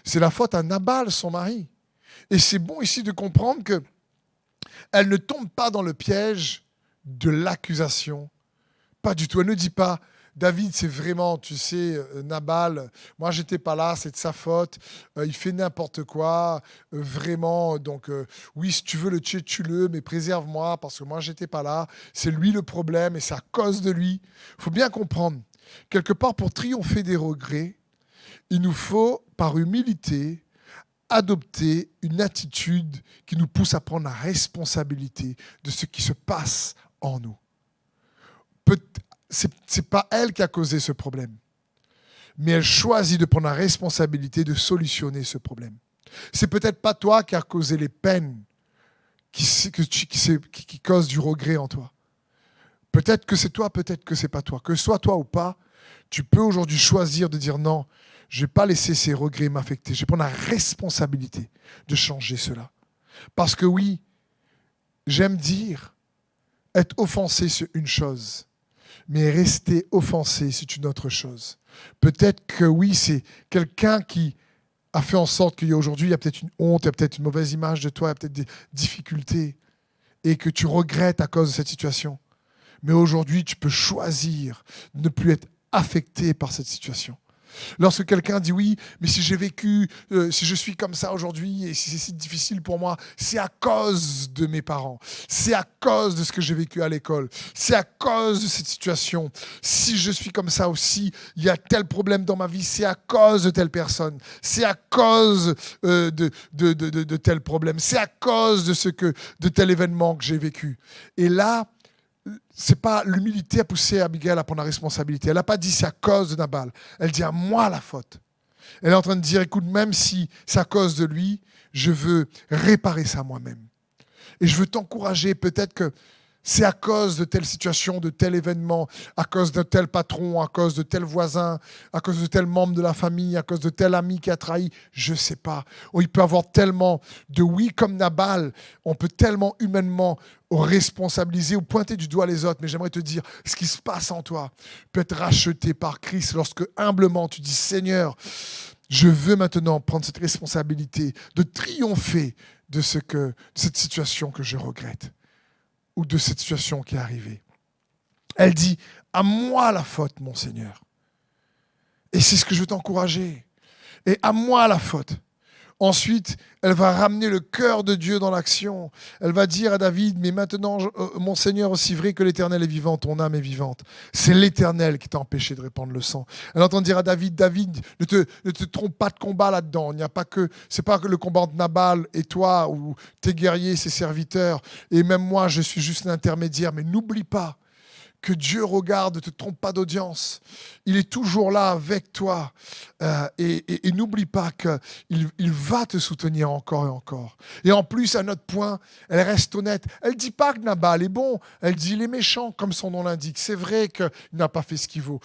C'est la faute à Nabal, son mari. Et c'est bon ici de comprendre qu'elle ne tombe pas dans le piège de l'accusation. Pas du tout. Elle ne dit pas, David, c'est vraiment, tu sais, Nabal, moi, j'étais pas là, c'est de sa faute, il fait n'importe quoi, vraiment, donc, oui, si tu veux le tuer, tue-le, mais préserve-moi, parce que moi, j'étais pas là, c'est lui le problème, et c'est à cause de lui. Il faut bien comprendre, quelque part, pour triompher des regrets, il nous faut, par humilité, adopter une attitude qui nous pousse à prendre la responsabilité de ce qui se passe en nous. Ce n'est pas elle qui a causé ce problème, mais elle choisit de prendre la responsabilité de solutionner ce problème. C'est peut-être pas toi qui as causé les peines qui causent du regret en toi. Peut-être que c'est toi, peut-être que c'est pas toi. Que ce soit toi ou pas, Tu peux aujourd'hui choisir de dire non, je ne vais pas laisser ces regrets m'affecter. Je vais prendre la responsabilité de changer cela. Parce que oui, j'aime dire, être offensé, c'est une chose. Mais rester offensé, c'est une autre chose. Peut-être que oui, c'est quelqu'un qui a fait en sorte qu'aujourd'hui, il y a peut-être une honte, il y a peut-être une mauvaise image de toi, il y a peut-être des difficultés et que tu regrettes à cause de cette situation. Mais aujourd'hui, tu peux choisir de ne plus être affecté par cette situation. Lorsque quelqu'un dit oui, mais si j'ai vécu, si je suis comme ça aujourd'hui et si c'est si difficile pour moi, c'est à cause de mes parents, c'est à cause de ce que j'ai vécu à l'école, c'est à cause de cette situation. Si je suis comme ça aussi, il y a tel problème dans ma vie, c'est à cause de telle personne, c'est à cause de tel problème, c'est à cause de tel événement que j'ai vécu. Et là, c'est pas l'humilité à pousser Abigail à prendre la responsabilité. Elle n'a pas dit c'est à cause de Nabal. Elle dit à moi la faute. Elle est en train de dire écoute, même si c'est à cause de lui, je veux réparer ça moi-même. Et je veux t'encourager, peut-être que c'est à cause de telle situation, de tel événement, à cause de tel patron, à cause de tel voisin, à cause de tel membre de la famille, à cause de tel ami qui a trahi, je ne sais pas. Il peut y avoir tellement de oui comme Nabal, on peut tellement humainement responsabiliser ou pointer du doigt les autres, mais j'aimerais te dire, ce qui se passe en toi peut être racheté par Christ lorsque humblement tu dis Seigneur, je veux maintenant prendre cette responsabilité de triompher de cette situation que je regrette ou de cette situation qui est arrivée. Elle dit, à moi la faute, mon Seigneur. Et c'est ce que je veux t'encourager. Et à moi la faute. Ensuite, elle va ramener le cœur de Dieu dans l'action. Elle va dire à David, mais maintenant, mon Seigneur, aussi vrai que l'Éternel est vivant, ton âme est vivante. C'est l'Éternel qui t'a empêché de répandre le sang. Elle entend dire à David, ne te trompe pas de combat là-dedans. C'est pas que le combat entre Nabal et toi, ou tes guerriers, ses serviteurs, et même moi, je suis juste un intermédiaire. Mais n'oublie pas que Dieu regarde, ne te trompe pas d'audience. Il est toujours là avec toi. Et n'oublie pas qu'il va te soutenir encore et encore. Et en plus, à un autre point, elle reste honnête. Elle ne dit pas que Nabal est bon. Elle dit qu'il est méchant, comme son nom l'indique. C'est vrai qu'il n'a pas fait ce qu'il faut.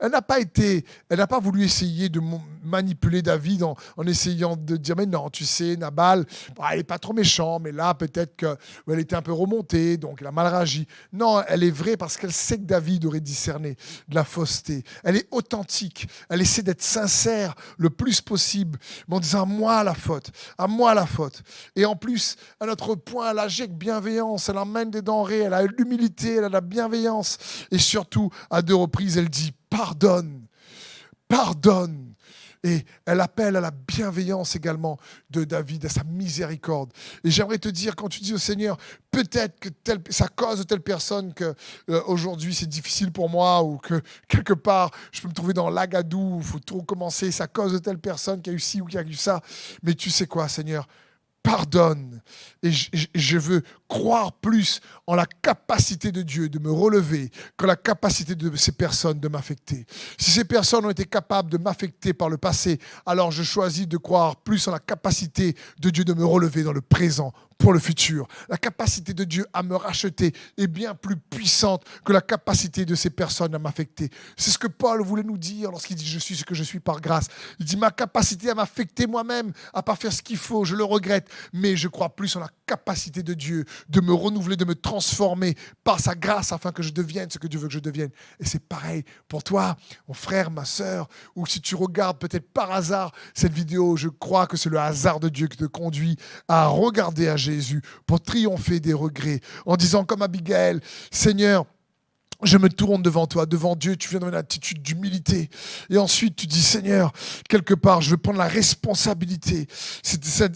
Elle n'a pas voulu essayer de manipuler David en essayant de dire, mais non, tu sais, Nabal, il n'est pas trop méchant, mais là, peut-être qu'elle était un peu remontée, donc elle a mal réagi. Non, elle est vraie parce qu'elle sait que David aurait discerné de la fausseté. Elle est authentique. Elle essaie d'être sincère le plus possible, mais en disant à moi la faute. Et en plus, à notre point, elle agit avec bienveillance. Elle emmène des denrées. Elle a l'humilité, elle a la bienveillance. Et surtout, à 2 reprises, elle dit pardonne. Et elle appelle à la bienveillance également de David, à sa miséricorde. Et j'aimerais te dire, quand tu dis au Seigneur, peut-être que ça cause de telle personne que aujourd'hui c'est difficile pour moi, ou que quelque part je peux me trouver dans l'agadou, il faut tout recommencer, ça cause de telle personne qui a eu ci ou qui a eu ça. Mais tu sais quoi, Seigneur ? Pardonne. Et je veux croire plus en la capacité de Dieu de me relever que la capacité de ces personnes de m'affecter. Si ces personnes ont été capables de m'affecter par le passé, alors je choisis de croire plus en la capacité de Dieu de me relever dans le présent pour le futur. La capacité de Dieu à me racheter est bien plus puissante que la capacité de ces personnes à m'affecter. C'est ce que Paul voulait nous dire lorsqu'il dit « Je suis ce que je suis par grâce ». Il dit « Ma capacité à m'affecter moi-même, à ne pas faire ce qu'il faut, je le regrette, mais je crois plus en la capacité de Dieu de me renouveler, de me transformer par sa grâce afin que je devienne ce que Dieu veut que je devienne. » Et c'est pareil pour toi, mon frère, ma sœur, ou si tu regardes peut-être par hasard cette vidéo, je crois que c'est le hasard de Dieu qui te conduit à regarder à Jésus pour triompher des regrets, en disant comme Abigail, Seigneur, je me tourne devant toi, devant Dieu, tu viens dans une attitude d'humilité. Et ensuite, tu dis, Seigneur, quelque part, je veux prendre la responsabilité.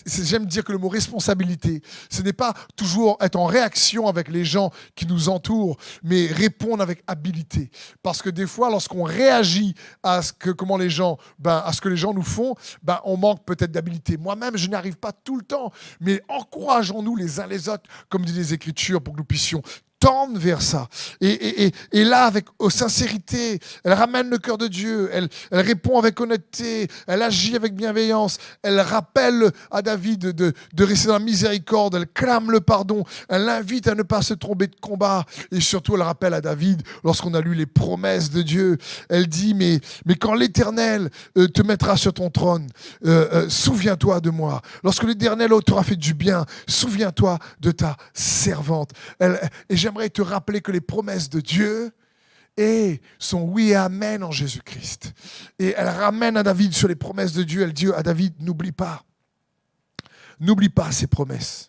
J'aime dire que le mot responsabilité, ce n'est pas toujours être en réaction avec les gens qui nous entourent, mais répondre avec habileté. Parce que des fois, lorsqu'on réagit à ce que les gens nous font, on manque peut-être d'habileté. Moi-même, je n'arrive pas tout le temps, mais encourageons-nous les uns les autres, comme dit les Écritures, pour que nous puissions tendent vers ça. Et là, avec sincérité, elle ramène le cœur de Dieu, elle répond avec honnêteté, elle agit avec bienveillance, elle rappelle à David de rester dans la miséricorde, elle clame le pardon, elle l'invite à ne pas se tromper de combat, et surtout elle rappelle à David, lorsqu'on a lu les promesses de Dieu, elle dit, mais quand l'Éternel te mettra sur ton trône, souviens-toi de moi. Lorsque l'Éternel t'aura fait du bien, souviens-toi de ta servante. Et j'aimerais te rappeler que les promesses de Dieu sont oui et amen en Jésus-Christ. Et elle ramène à David sur les promesses de Dieu. Elle dit à David, n'oublie pas ces promesses.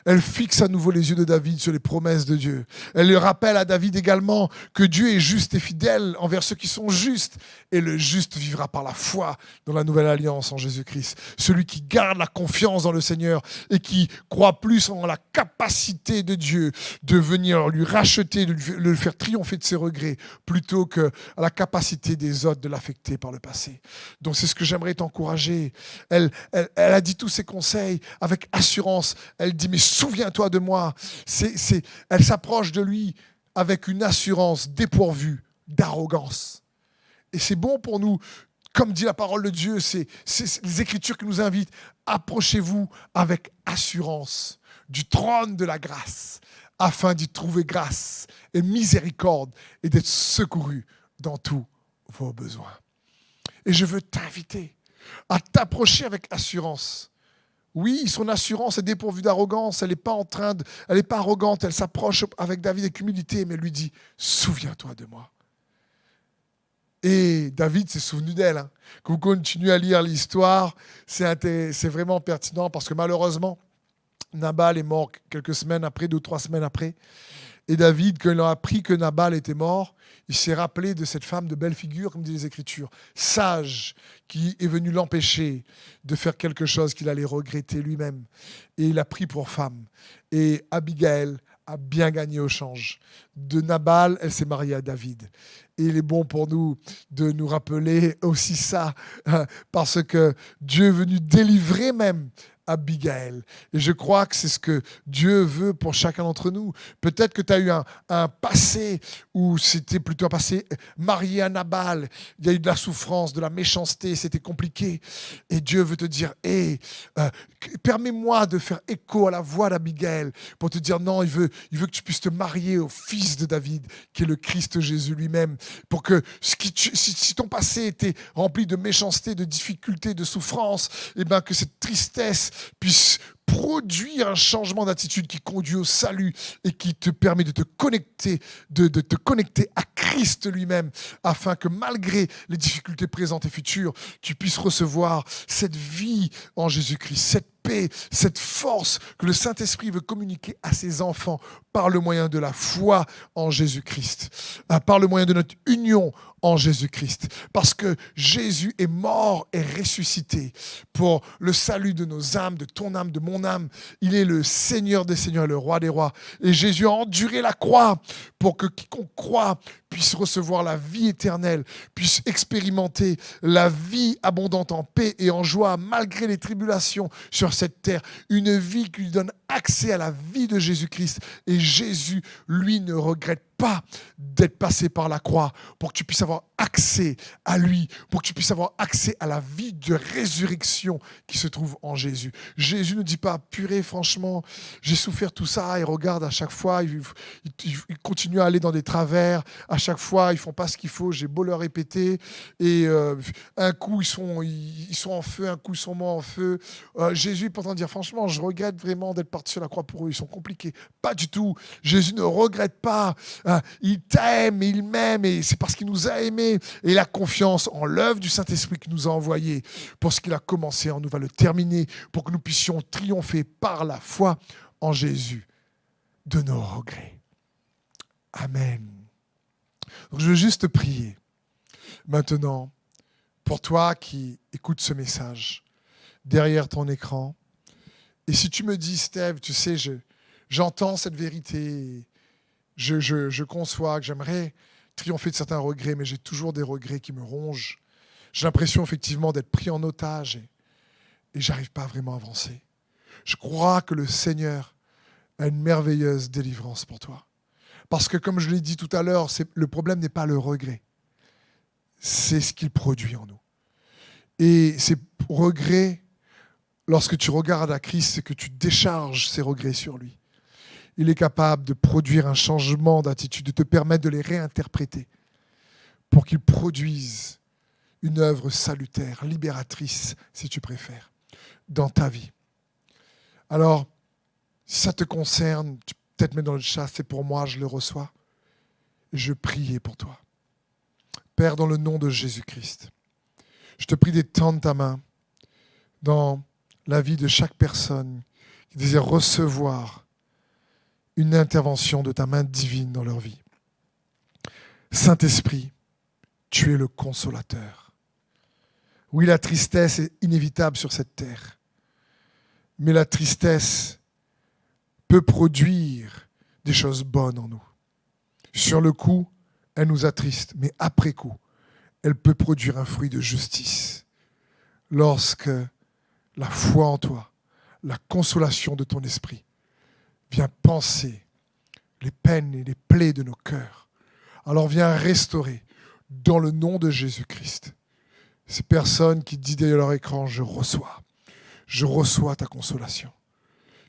Elle fixe à nouveau les yeux de David sur les promesses de Dieu. Elle lui rappelle à David également que Dieu est juste et fidèle envers ceux qui sont justes. Et le juste vivra par la foi dans la nouvelle alliance en Jésus-Christ. Celui qui garde la confiance dans le Seigneur et qui croit plus en la capacité de Dieu de venir lui racheter, de le faire triompher de ses regrets, plutôt qu'à la capacité des autres de l'affecter par le passé. Donc c'est ce que j'aimerais t'encourager. Elle a dit tous ses conseils avec assurance. Elle dit, mais souviens-toi de moi. Elle s'approche de lui avec une assurance dépourvue d'arrogance. Et c'est bon pour nous, comme dit la parole de Dieu, c'est les Écritures qui nous invitent. Approchez-vous avec assurance du trône de la grâce, afin d'y trouver grâce et miséricorde et d'être secouru dans tous vos besoins. Et je veux t'inviter à t'approcher avec assurance. Oui, son assurance est dépourvue d'arrogance, elle n'est pas arrogante, elle s'approche avec David avec humilité, mais elle lui dit, souviens-toi de moi. Et David s'est souvenu d'elle. Quand vous continuez à lire l'histoire, c'est vraiment pertinent parce que malheureusement, Nabal est mort quelques semaines après, 2 ou 3 semaines après. Et David, quand il a appris que Nabal était mort, il s'est rappelé de cette femme de belle figure, comme dit les Écritures, sage, qui est venue l'empêcher de faire quelque chose qu'il allait regretter lui-même. Et il a pris pour femme. Et Abigail a bien gagné au change. De Nabal, elle s'est mariée à David. Et il est bon pour nous de nous rappeler aussi ça, parce que Dieu est venu délivrer même Abigail. Et je crois que c'est ce que Dieu veut pour chacun d'entre nous. Peut-être que tu as eu un passé où c'était plutôt un passé marié à Nabal. Il y a eu de la souffrance, de la méchanceté, c'était compliqué. Et Dieu veut te dire, permets-moi de faire écho à la voix d'Abigail pour te dire non, il veut que tu puisses te marier au fils de David, qui est le Christ Jésus lui-même, pour que si ton passé était rempli de méchanceté, de difficultés, de souffrance, et ben que cette tristesse puisse produire un changement d'attitude qui conduit au salut et qui te permet de te connecter, de te connecter à Christ lui-même, afin que malgré les difficultés présentes et futures, tu puisses recevoir cette vie en Jésus-Christ, cette paix, cette force que le Saint-Esprit veut communiquer à ses enfants par le moyen de la foi en Jésus-Christ, par le moyen de notre union en Jésus-Christ. Parce que Jésus est mort et ressuscité pour le salut de nos âmes, de ton âme, de mon âme. Il est le Seigneur des Seigneurs et le Roi des Rois. Et Jésus a enduré la croix pour que quiconque croit puisse recevoir la vie éternelle, puisse expérimenter la vie abondante en paix et en joie malgré les tribulations sur cette terre. Une vie qui lui donne accès à la vie de Jésus-Christ. Et Jésus, lui, ne regrette pas d'être passé par la croix pour que tu puisses avoir accès à lui, pour que tu puisses avoir accès à la vie de résurrection qui se trouve en Jésus. Jésus ne dit pas, purée, franchement, j'ai souffert tout ça, et regarde, à chaque fois, ils continuent à aller dans des travers, à chaque fois, ils font pas ce qu'il faut, j'ai beau leur répéter, et un coup, ils sont en feu, un coup, ils sont moins en feu. Jésus est pourtant dire, franchement, je regrette vraiment d'être parti sur la croix pour eux, ils sont compliqués. Pas du tout. Jésus ne regrette pas. Il t'aime, il m'aime, et c'est parce qu'il nous a aimés. Et il a confiance en l'œuvre du Saint-Esprit qui nous a envoyés. Pour ce qu'il a commencé, on nous va le terminer, pour que nous puissions triompher par la foi en Jésus de nos regrets. Amen. Donc je veux juste te prier maintenant pour toi qui écoutes ce message derrière ton écran. Et si tu me dis, Steve, tu sais, j'entends cette vérité, je conçois que j'aimerais triompher de certains regrets, mais j'ai toujours des regrets qui me rongent. J'ai l'impression effectivement d'être pris en otage et j'arrive pas vraiment à avancer. Je crois que le Seigneur a une merveilleuse délivrance pour toi. Parce que comme je l'ai dit tout à l'heure, le problème n'est pas le regret. C'est ce qu'il produit en nous. Et ces regrets, lorsque tu regardes à Christ, c'est que tu décharges ces regrets sur lui. Il est capable de produire un changement d'attitude, de te permettre de les réinterpréter pour qu'ils produisent une œuvre salutaire, libératrice, si tu préfères, dans ta vie. Alors, si ça te concerne, tu peux peut-être mettre dans le chat, c'est pour moi, je le reçois. Je prie pour toi. Père, dans le nom de Jésus-Christ, je te prie d'étendre ta main dans la vie de chaque personne qui désire recevoir une intervention de ta main divine dans leur vie. Saint-Esprit, tu es le consolateur. Oui, la tristesse est inévitable sur cette terre, mais la tristesse peut produire des choses bonnes en nous. Sur le coup, elle nous attriste, mais après coup, elle peut produire un fruit de justice. Lorsque la foi en toi, la consolation de ton esprit vient panser les peines et les plaies de nos cœurs, alors viens restaurer dans le nom de Jésus-Christ ces personnes qui disent derrière leur écran, je reçois ta consolation.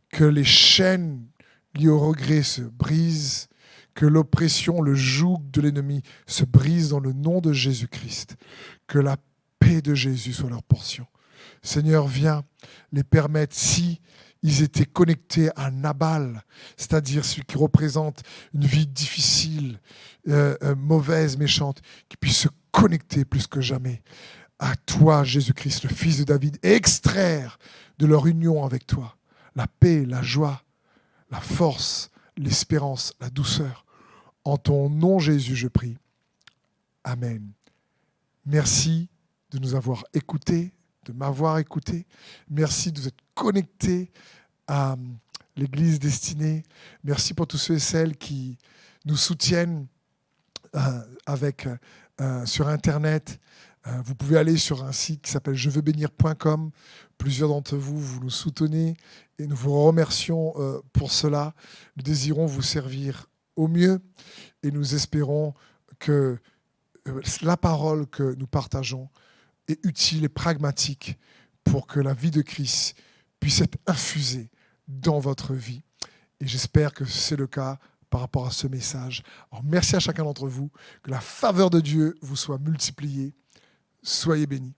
Que les chaînes liées au regret se brisent, que l'oppression, le joug de l'ennemi se brise dans le nom de Jésus-Christ. Que la paix de Jésus soit leur portion. Seigneur, viens les permettre, si ils étaient connectés à Nabal, c'est-à-dire celui qui représente une vie difficile, mauvaise, méchante, qui puisse se connecter plus que jamais à toi, Jésus-Christ, le Fils de David, et extraire de leur union avec toi la paix, la joie, la force, l'espérance, la douceur. En ton nom, Jésus, je prie. Amen. Merci de nous avoir écoutés, de m'avoir écouté. Merci de vous être connectés à l'Église destinée. Merci pour tous ceux et celles qui nous soutiennent sur Internet. Vous pouvez aller sur un site qui s'appelle jeveusbénir.com. Plusieurs d'entre vous, vous nous soutenez et nous vous remercions pour cela. Nous désirons vous servir au mieux et nous espérons que la parole que nous partageons est utile et pragmatique pour que la vie de Christ puisse être infusée dans votre vie. Et j'espère que c'est le cas par rapport à ce message. Alors, merci à chacun d'entre vous. Que la faveur de Dieu vous soit multipliée. Soyez bénis.